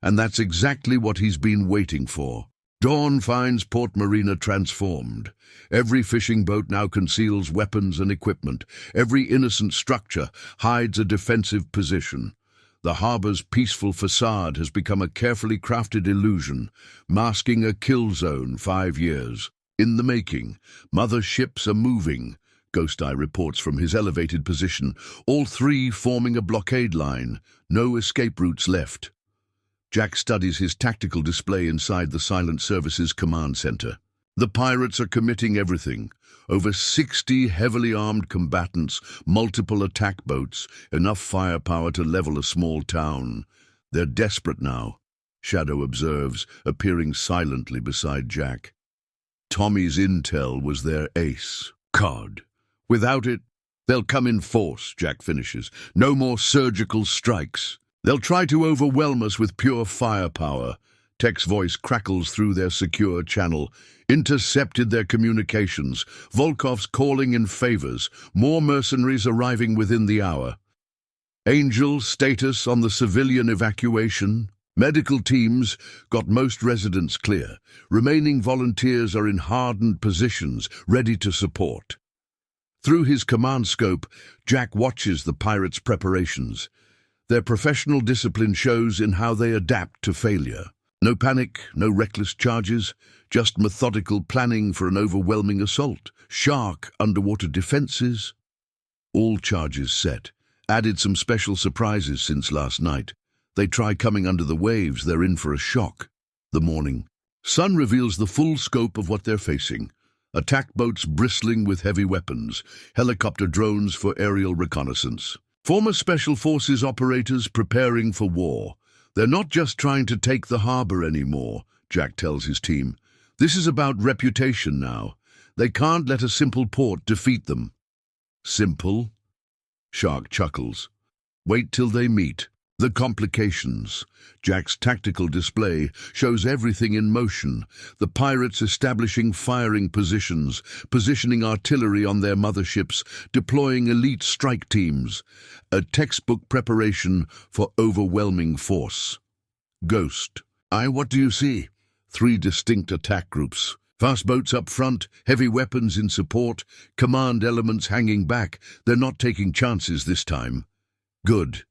And that's exactly what he's been waiting for. Dawn finds Port Marina transformed. Every fishing boat now conceals weapons and equipment. Every innocent structure hides a defensive position. The harbor's peaceful facade has become a carefully crafted illusion, masking a kill zone 5 years. In the making, mother ships are moving, Ghost Eye reports from his elevated position, all 3 forming a blockade line, no escape routes left. Jack studies his tactical display inside the Silent Services command center. The pirates are committing everything. Over 60 heavily armed combatants, multiple attack boats, enough firepower to level a small town. They're desperate now, Shadow observes, appearing silently beside Jack. Tommy's intel was their ace card. Without it, they'll come in force, Jack finishes. No more surgical strikes. They'll try to overwhelm us with pure firepower. Tech's voice crackles through their secure channel. Intercepted their communications. Volkov's calling in favors. More mercenaries arriving within the hour. Angel status on the civilian evacuation. Medical teams got most residents clear. Remaining volunteers are in hardened positions, ready to support. Through his command scope, Jack watches the pirates' preparations. Their professional discipline shows in how they adapt to failure. No panic, no reckless charges, just methodical planning for an overwhelming assault. Shark underwater defenses. All charges set. Added some special surprises since last night. They try coming under the waves, they're in for a shock. The morning. Sun reveals the full scope of what they're facing. Attack boats bristling with heavy weapons, helicopter drones for aerial reconnaissance. Former Special Forces operators preparing for war. They're not just trying to take the harbor anymore, Jack tells his team. This is about reputation now. They can't let a simple port defeat them. Simple? Shark chuckles. Wait till they meet. The complications. Jack's tactical display shows everything in motion. The pirates establishing firing positions, positioning artillery on their motherships, deploying elite strike teams. A textbook preparation for overwhelming force. Ghost. What do you see? 3 distinct attack groups. Fast boats up front, heavy weapons in support, command elements hanging back. They're not taking chances this time. Good.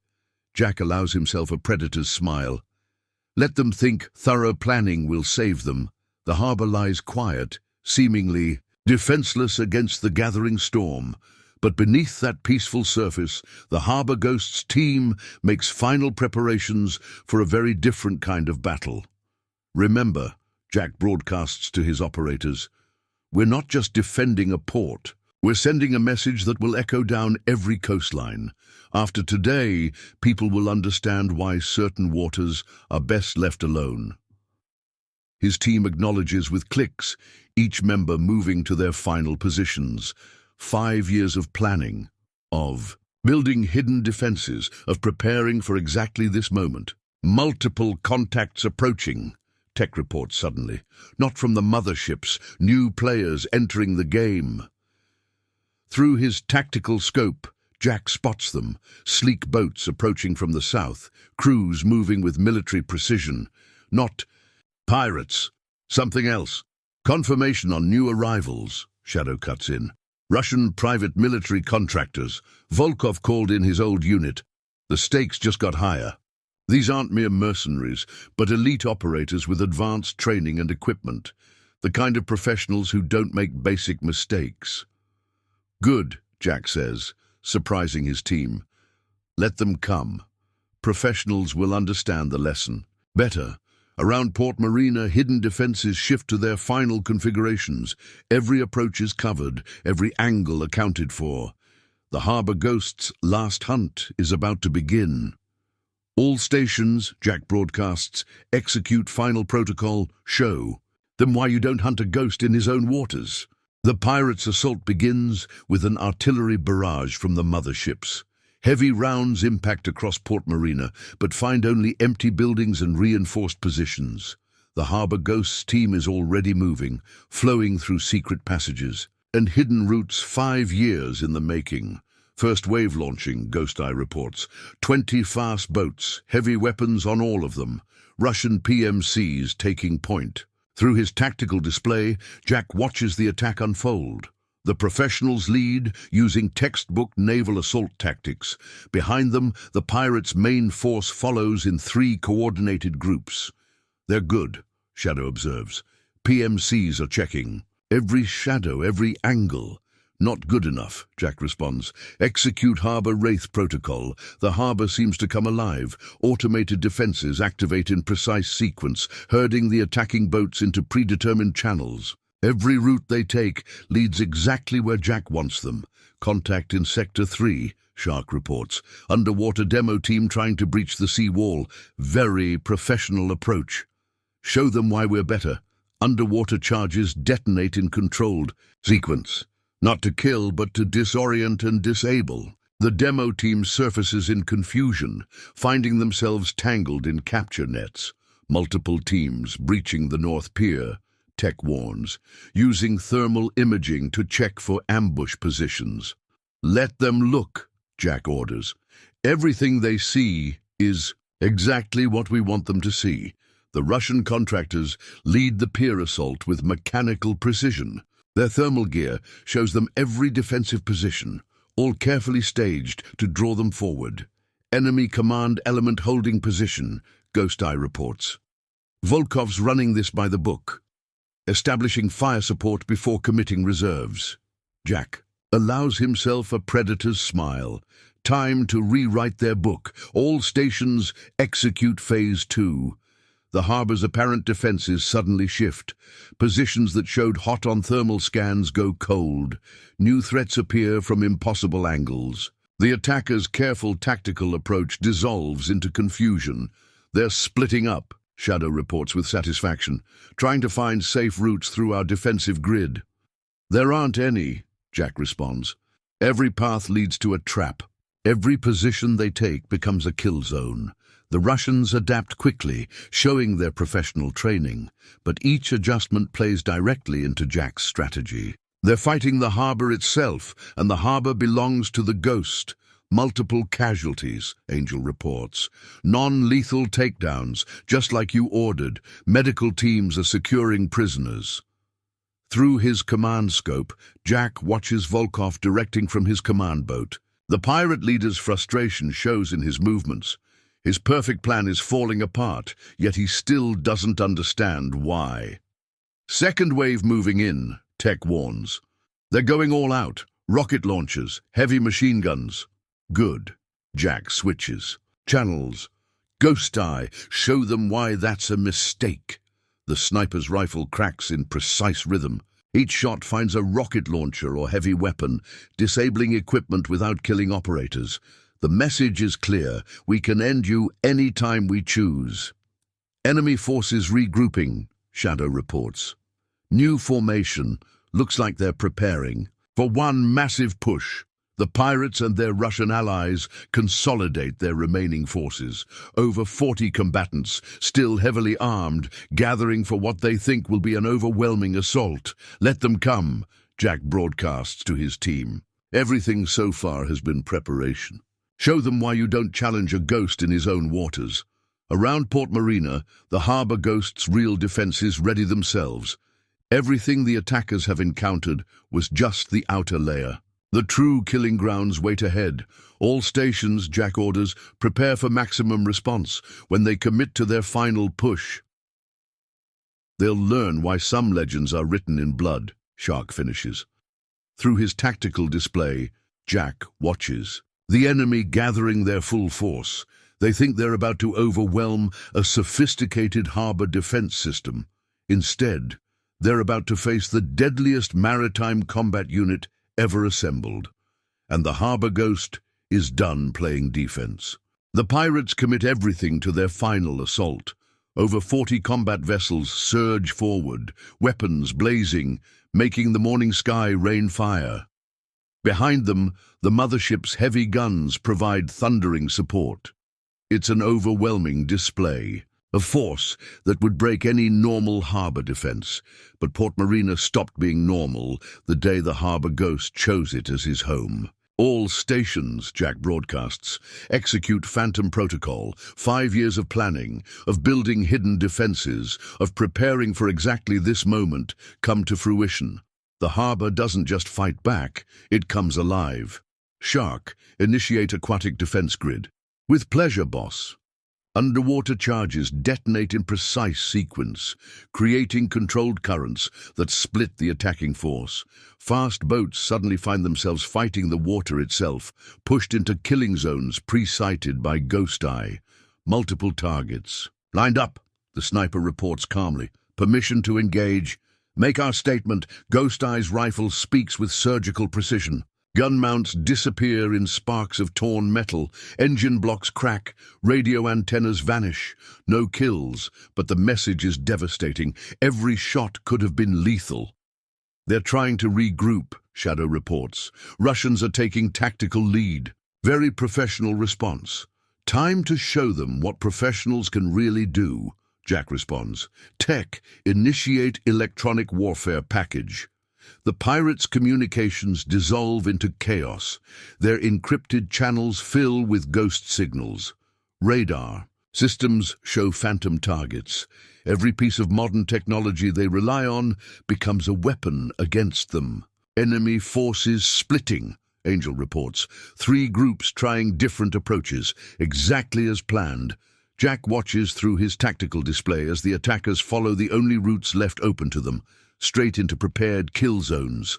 Jack allows himself a predator's smile. Let them think thorough planning will save them. The harbor lies quiet, seemingly defenseless against the gathering storm. But beneath that peaceful surface, the Harbor Ghosts team makes final preparations for a very different kind of battle. Remember, Jack broadcasts to his operators, we're not just defending a port. We're sending a message that will echo down every coastline. After today, people will understand why certain waters are best left alone. His team acknowledges with clicks, each member moving to their final positions. 5 years of planning, of building hidden defenses, of preparing for exactly this moment. Multiple contacts approaching. Tech reports suddenly. Not from the motherships, new players entering the game. Through his tactical scope, Jack spots them. Sleek boats approaching from the south, crews moving with military precision. Not pirates, something else. Confirmation on new arrivals, Shadow cuts in. Russian private military contractors. Volkov called in his old unit. The stakes just got higher. These aren't mere mercenaries, but elite operators with advanced training and equipment. The kind of professionals who don't make basic mistakes. Good, Jack says, surprising his team. Let them come. Professionals will understand the lesson. Better. Around Port Marina, hidden defenses shift to their final configurations. Every approach is covered, every angle accounted for. The Harbor Ghosts' last hunt is about to begin. All stations, Jack broadcasts, execute final protocol, show them why you don't hunt a ghost in his own waters. The pirates' assault begins with an artillery barrage from the motherships. Heavy rounds impact across Port Marina, but find only empty buildings and reinforced positions. The Harbor Ghosts team is already moving, flowing through secret passages and hidden routes 5 years in the making. First wave launching, Ghost Eye reports. 20 fast boats, heavy weapons on all of them. Russian PMCs taking point. Through his tactical display, Jack watches the attack unfold. The professionals lead, using textbook naval assault tactics. Behind them, the pirates' main force follows in 3 coordinated groups. They're good, Shadow observes. PMCs are checking. Every shadow, every angle. Not good enough, Jack responds. Execute Harbor Wraith Protocol. The harbor seems to come alive. Automated defenses activate in precise sequence, herding the attacking boats into predetermined channels. Every route they take leads exactly where Jack wants them. Contact in Sector 3, Shark reports. Underwater demo team trying to breach the sea wall. Very professional approach. Show them why we're better. Underwater charges detonate in controlled sequence. Not to kill, but to disorient and disable. The demo team surfaces in confusion, finding themselves tangled in capture nets. Multiple teams breaching the North Pier, Tech warns, using thermal imaging to check for ambush positions. Let them look, Jack orders. Everything they see is exactly what we want them to see. The Russian contractors lead the pier assault with mechanical precision. Their thermal gear shows them every defensive position, all carefully staged to draw them forward. Enemy command element holding position, Ghost Eye reports. Volkov's running this by the book, establishing fire support before committing reserves. Jack allows himself a predator's smile. Time to rewrite their book. All stations execute Phase 2. The harbor's apparent defenses suddenly shift. Positions that showed hot on thermal scans go cold. New threats appear from impossible angles. The attackers' careful tactical approach dissolves into confusion. They're splitting up, Shadow reports with satisfaction, trying to find safe routes through our defensive grid. There aren't any, Jack responds. Every path leads to a trap. Every position they take becomes a kill zone. The Russians adapt quickly, showing their professional training, but each adjustment plays directly into Jack's strategy. They're fighting the harbor itself, and the harbor belongs to the Ghost. Multiple casualties, Angel reports. Non-lethal takedowns, just like you ordered. Medical teams are securing prisoners. Through his command scope, Jack watches Volkov directing from his command boat. The pirate leader's frustration shows in his movements. His perfect plan is falling apart, yet he still doesn't understand why. Second wave moving in, Tech warns. They're going all out. Rocket launchers, heavy machine guns. Good. Jack switches. Channels. Ghost Eye. Show them why that's a mistake. The sniper's rifle cracks in precise rhythm. Each shot finds a rocket launcher or heavy weapon, disabling equipment without killing operators. The message is clear. We can end you any time we choose. Enemy forces regrouping, Shadow reports. New formation. Looks like they're preparing for one massive push. The pirates and their Russian allies consolidate their remaining forces. Over 40 combatants, still heavily armed, gathering for what they think will be an overwhelming assault. Let them come, Jack broadcasts to his team. Everything so far has been preparation. Show them why you don't challenge a ghost in his own waters. Around Port Marina, the harbor ghosts' real defenses ready themselves. Everything the attackers have encountered was just the outer layer. The true killing grounds wait ahead. All stations, Jack orders, prepare for maximum response when they commit to their final push. They'll learn why some legends are written in blood, Shark finishes. Through his tactical display, Jack watches. The enemy gathering their full force. They think they're about to overwhelm a sophisticated harbor defense system. Instead, they're about to face the deadliest maritime combat unit ever assembled. And the harbor ghost is done playing defense. The pirates commit everything to their final assault. Over 40 combat vessels surge forward, weapons blazing, making the morning sky rain fire. Behind them, the mothership's heavy guns provide thundering support. It's an overwhelming display, a force that would break any normal harbor defense. But Port Marina stopped being normal the day the harbor ghost chose it as his home. All stations, Jack broadcasts, execute Phantom Protocol, 5 years of planning, of building hidden defenses, of preparing for exactly this moment come to fruition. The harbor doesn't just fight back, it comes alive. Shark, initiate aquatic defense grid. With pleasure, boss. Underwater charges detonate in precise sequence, creating controlled currents that split the attacking force. Fast boats suddenly find themselves fighting the water itself, pushed into killing zones pre-sighted by Ghost Eye. Multiple targets. Lined up, the sniper reports calmly. Permission to engage. Make our statement. Ghost Eye's rifle speaks with surgical precision. Gun mounts disappear in sparks of torn metal, engine blocks crack, radio antennas vanish. No kills, but the message is devastating. Every shot could have been lethal. They're trying to regroup, Shadow reports. Russians are taking tactical lead. Very professional response. Time to show them what professionals can really do, Jack responds. Tech, initiate electronic warfare package. The pirates' communications dissolve into chaos. Their encrypted channels fill with ghost signals. Radar. Systems show phantom targets. Every piece of modern technology they rely on becomes a weapon against them. Enemy forces splitting, Angel reports. 3 groups trying different approaches, exactly as planned. Jack watches through his tactical display as the attackers follow the only routes left open to them, straight into prepared kill zones.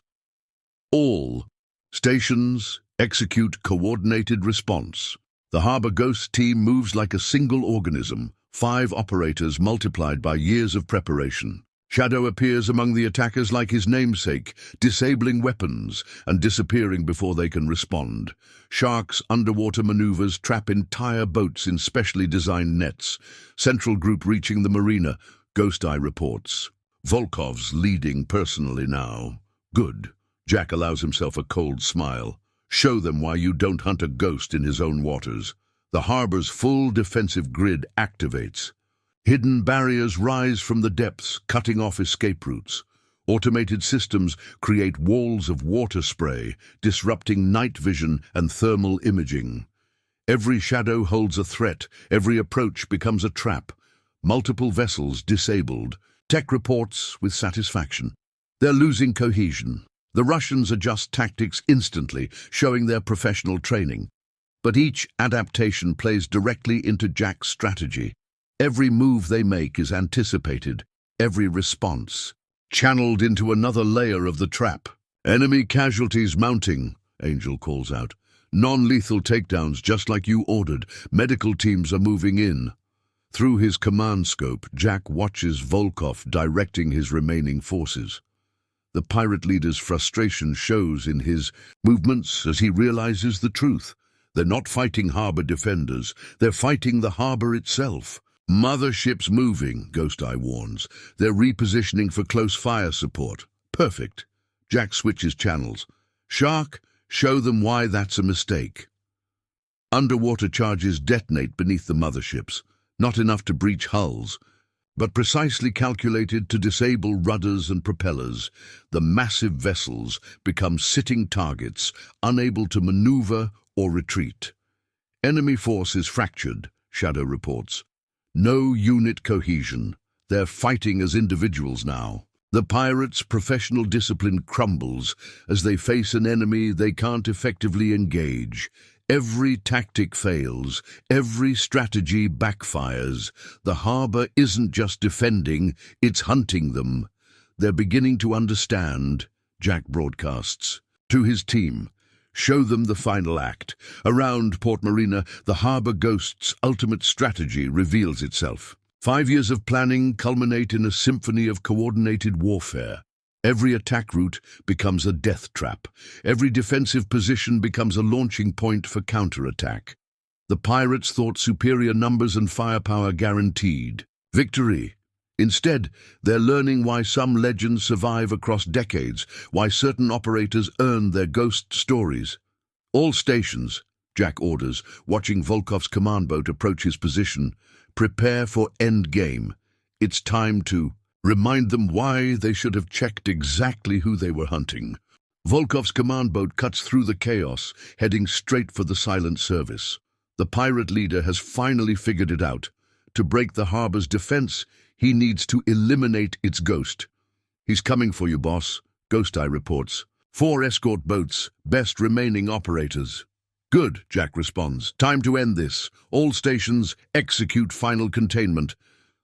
All Stations, execute coordinated response. The Harbor Ghost team moves like a single organism, 5 operators multiplied by years of preparation. Shadow appears among the attackers like his namesake, disabling weapons and disappearing before they can respond. Shark's underwater maneuvers trap entire boats in specially designed nets. Central group reaching the marina, Ghost Eye reports. Volkov's leading personally now. Good. Jack allows himself a cold smile. Show them why you don't hunt a ghost in his own waters. The harbor's full defensive grid activates. Hidden barriers rise from the depths, cutting off escape routes. Automated systems create walls of water spray, disrupting night vision and thermal imaging. Every shadow holds a threat, every approach becomes a trap. Multiple vessels disabled. Tech reports with satisfaction. They're losing cohesion. The Russians adjust tactics instantly, showing their professional training. But each adaptation plays directly into Jack's strategy. Every move they make is anticipated, every response channeled into another layer of the trap. Enemy casualties mounting, Angel calls out. Non-lethal takedowns just like you ordered. Medical teams are moving in. Through his command scope, Jack watches Volkov directing his remaining forces. The pirate leader's frustration shows in his movements as he realizes the truth. They're not fighting harbor defenders, they're fighting the harbor itself. Mothership's moving, Ghost Eye warns. They're repositioning for close fire support. Perfect. Jack switches channels. Shark, show them why that's a mistake. Underwater charges detonate beneath the motherships, not enough to breach hulls, but precisely calculated to disable rudders and propellers. The massive vessels become sitting targets, unable to maneuver or retreat. Enemy force is fractured, Shadow reports. No unit cohesion. They're fighting as individuals now. The pirates' professional discipline crumbles as they face an enemy they can't effectively engage. Every tactic fails, every strategy backfires. The harbor isn't just defending, it's hunting them. They're beginning to understand, Jack broadcasts. To his team, show them the final act. Around Port Marina, the harbor ghost's ultimate strategy reveals itself. 5 years of planning culminate in a symphony of coordinated warfare. Every attack route becomes a death trap. Every defensive position becomes a launching point for counterattack. The pirates thought superior numbers and firepower guaranteed victory. Instead, they're learning why some legends survive across decades, why certain operators earn their ghost stories. All stations, Jack orders, watching Volkov's command boat approach his position. Prepare for endgame. It's time to remind them why they should have checked exactly who they were hunting. Volkov's command boat cuts through the chaos, heading straight for the silent service. The pirate leader has finally figured it out. To break the harbor's defense, he needs to eliminate its ghost. He's coming for you, boss, Ghost Eye reports. 4 escort boats, best remaining operators. Good, Jack responds. Time to end this. All stations, execute final containment.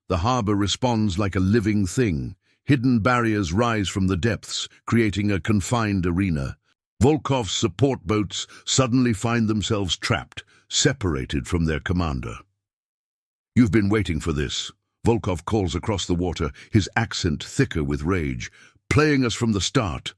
The harbor responds like a living thing. Hidden barriers rise from the depths, creating a confined arena. Volkov's support boats suddenly find themselves trapped, separated from their commander. You've been waiting for this, Volkov calls across the water, his accent thicker with rage. Playing us from the start.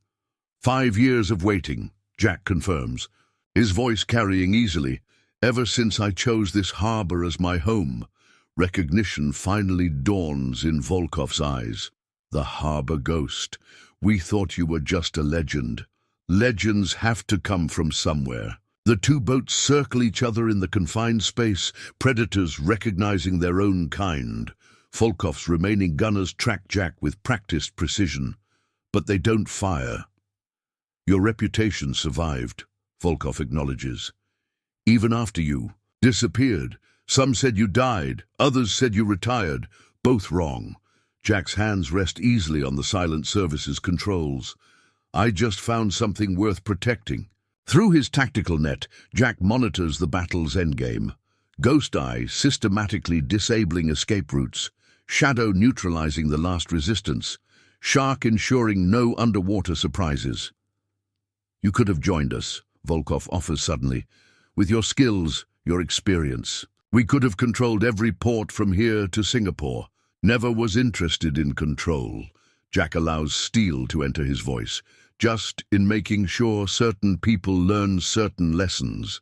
5 years of waiting, Jack confirms, his voice carrying easily. Ever since I chose this harbor as my home. Recognition finally dawns in Volkov's eyes. The harbor ghost. We thought you were just a legend. Legends have to come from somewhere. The 2 boats circle each other in the confined space, predators recognizing their own kind. Volkov's remaining gunners track Jack with practiced precision, but they don't fire. Your reputation survived, Volkov acknowledges. Even after you disappeared. Some said you died, others said you retired. Both wrong. Jack's hands rest easily on the silent service's controls. I just found something worth protecting. Through his tactical net, Jack monitors the battle's endgame. Ghost Eye systematically disabling escape routes. Shadow neutralizing the last resistance. Shark ensuring no underwater surprises. You could have joined us, Volkov offers suddenly. With your skills, your experience. We could have controlled every port from here to Singapore. Never was interested in control. Jack allows steel to enter his voice, just in making sure certain people learn certain lessons.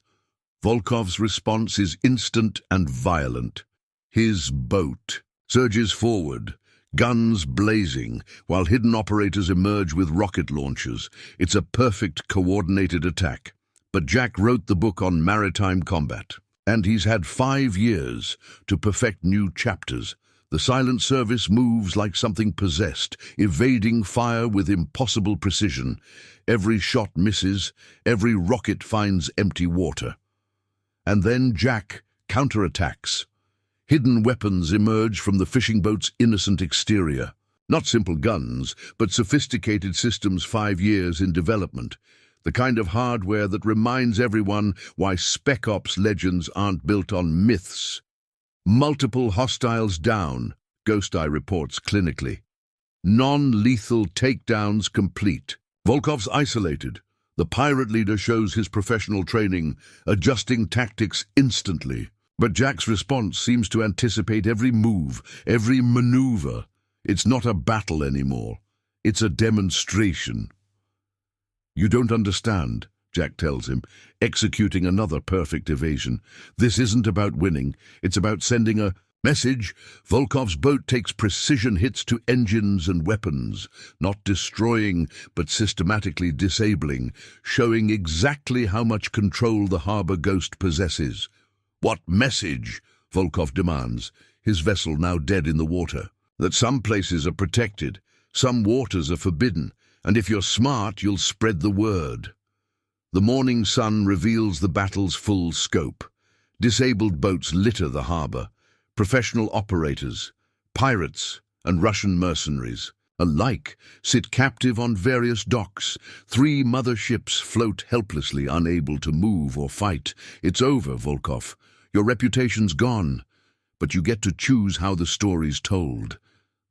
Volkov's response is instant and violent. His boat surges forward, guns blazing, while hidden operators emerge with rocket launchers. It's a perfect coordinated attack. But Jack wrote the book on maritime combat, and he's had 5 years to perfect new chapters. The silent service moves like something possessed, evading fire with impossible precision. Every shot misses, every rocket finds empty water. And then Jack counterattacks. Hidden weapons emerge from the fishing boat's innocent exterior. Not simple guns, but sophisticated systems 5 years in development. The kind of hardware that reminds everyone why Spec Ops legends aren't built on myths. Multiple hostiles down, Ghost Eye reports clinically. Non-lethal takedowns complete. Volkov's isolated. The pirate leader shows his professional training, adjusting tactics instantly. But Jack's response seems to anticipate every move, every maneuver. It's not a battle anymore. It's a demonstration. You don't understand, Jack tells him, executing another perfect evasion. This isn't about winning. It's about sending a message. Volkov's boat takes precision hits to engines and weapons, not destroying, but systematically disabling, showing exactly how much control the harbor ghost possesses. What message? Volkov demands, his vessel now dead in the water. That some places are protected, some waters are forbidden, and if you're smart, you'll spread the word. The morning sun reveals the battle's full scope. Disabled boats litter the harbor. Professional operators, pirates, and Russian mercenaries alike sit captive on various docks. 3 mother ships float helplessly, unable to move or fight. It's over, Volkov. Your reputation's gone, but you get to choose how the story's told.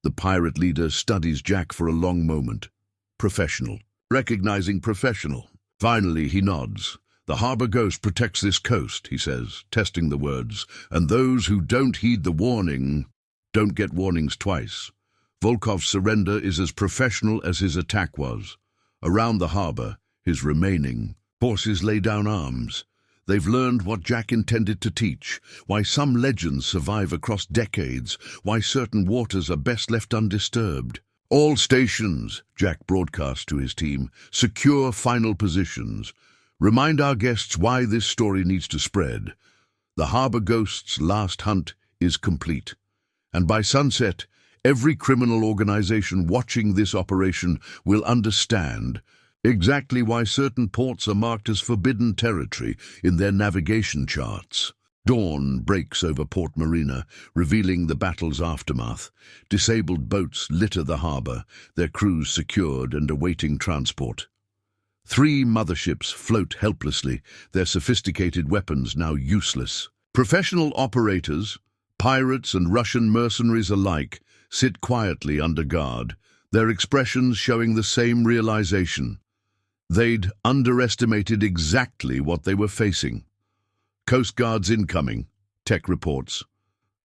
The pirate leader studies Jack for a long moment. Professional. Recognizing professional. Finally, he nods. The harbor ghost protects this coast, he says, testing the words, and those who don't heed the warning don't get warnings twice. Volkov's surrender is as professional as his attack was. Around the harbor, his remaining forces lay down arms. They've learned what Jack intended to teach, why some legends survive across decades, why certain waters are best left undisturbed. All stations, Jack broadcasts to his team, secure final positions. Remind our guests why this story needs to spread. The harbor ghost's last hunt is complete. And by sunset, every criminal organization watching this operation will understand exactly why certain ports are marked as forbidden territory in their navigation charts. Dawn breaks over Port Marina, revealing the battle's aftermath. Disabled boats litter the harbor, their crews secured and awaiting transport. 3 motherships float helplessly, their sophisticated weapons now useless. Professional operators, pirates and Russian mercenaries alike, sit quietly under guard, their expressions showing the same realization. They'd underestimated exactly what they were facing. Coast Guard's incoming, Tech reports.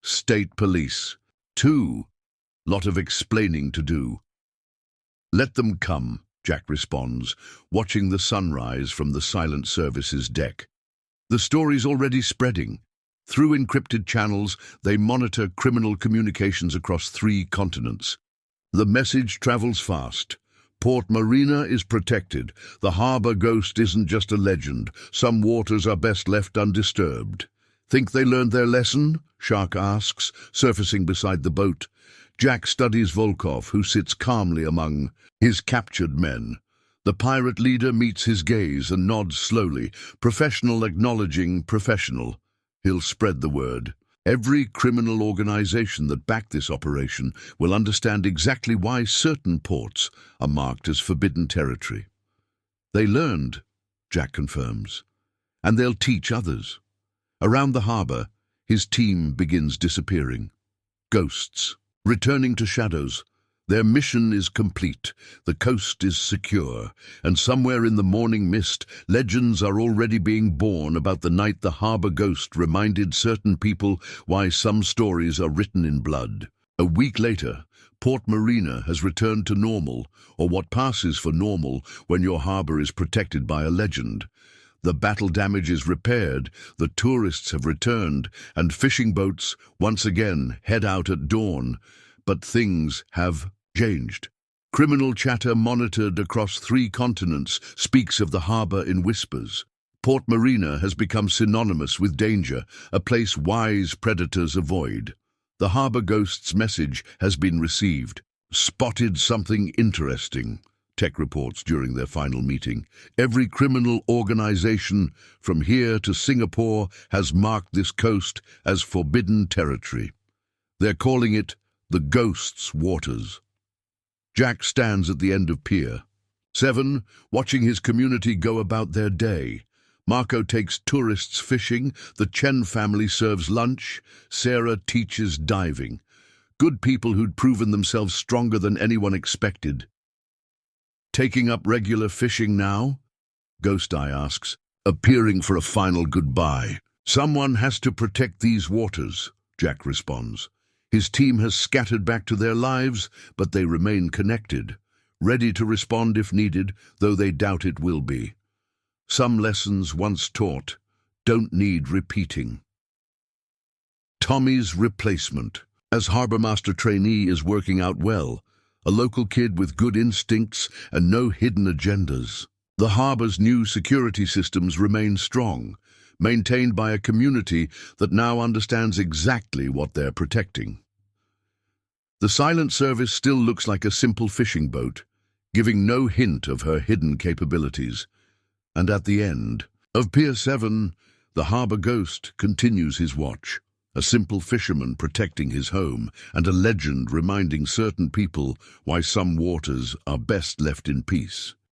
State Police. 2. Lot of explaining to do. Let them come, Jack responds, watching the sunrise from the silent service's deck. The story's already spreading. Through encrypted channels, they monitor criminal communications across 3 continents. The message travels fast. Port Marina is protected. The harbor ghost isn't just a legend. Some waters are best left undisturbed. Think they learned their lesson? Shark asks, surfacing beside the boat. Jack studies Volkov, who sits calmly among his captured men. The pirate leader meets his gaze and nods slowly, professional acknowledging professional. He'll spread the word. Every criminal organization that backed this operation will understand exactly why certain ports are marked as forbidden territory. They learned, Jack confirms, and they'll teach others. Around the harbor, his team begins disappearing. Ghosts, returning to shadows, Their mission is complete, the coast is secure, and somewhere in the morning mist, legends are already being born about the night the harbour ghost reminded certain people why some stories are written in blood. A week later, Port Marina has returned to normal, or what passes for normal when your harbour is protected by a legend. The battle damage is repaired, the tourists have returned, and fishing boats once again head out at dawn. But things have changed. Criminal chatter monitored across 3 continents speaks of the harbour in whispers. Port Marina has become synonymous with danger, a place wise predators avoid. The harbour ghost's message has been received. Spotted something interesting, Tech reports during their final meeting. Every criminal organisation from here to Singapore has marked this coast as forbidden territory. They're calling it the Ghost's Waters. Jack stands at the end of Pier 7, watching his community go about their day. Marco takes tourists fishing, the Chen family serves lunch, Sarah teaches diving. Good people who'd proven themselves stronger than anyone expected. Taking up regular fishing now? Ghost Eye asks, appearing for a final goodbye. Someone has to protect these waters, Jack responds. His team has scattered back to their lives, but they remain connected, ready to respond if needed, though they doubt it will be. Some lessons once taught don't need repeating. Tommy's replacement. As harbourmaster trainee is working out well, a local kid with good instincts and no hidden agendas. The harbour's new security systems remain strong, maintained by a community that now understands exactly what they're protecting. The silent service still looks like a simple fishing boat, giving no hint of her hidden capabilities. And at the end of Pier 7, the harbour ghost continues his watch, a simple fisherman protecting his home, and a legend reminding certain people why some waters are best left in peace.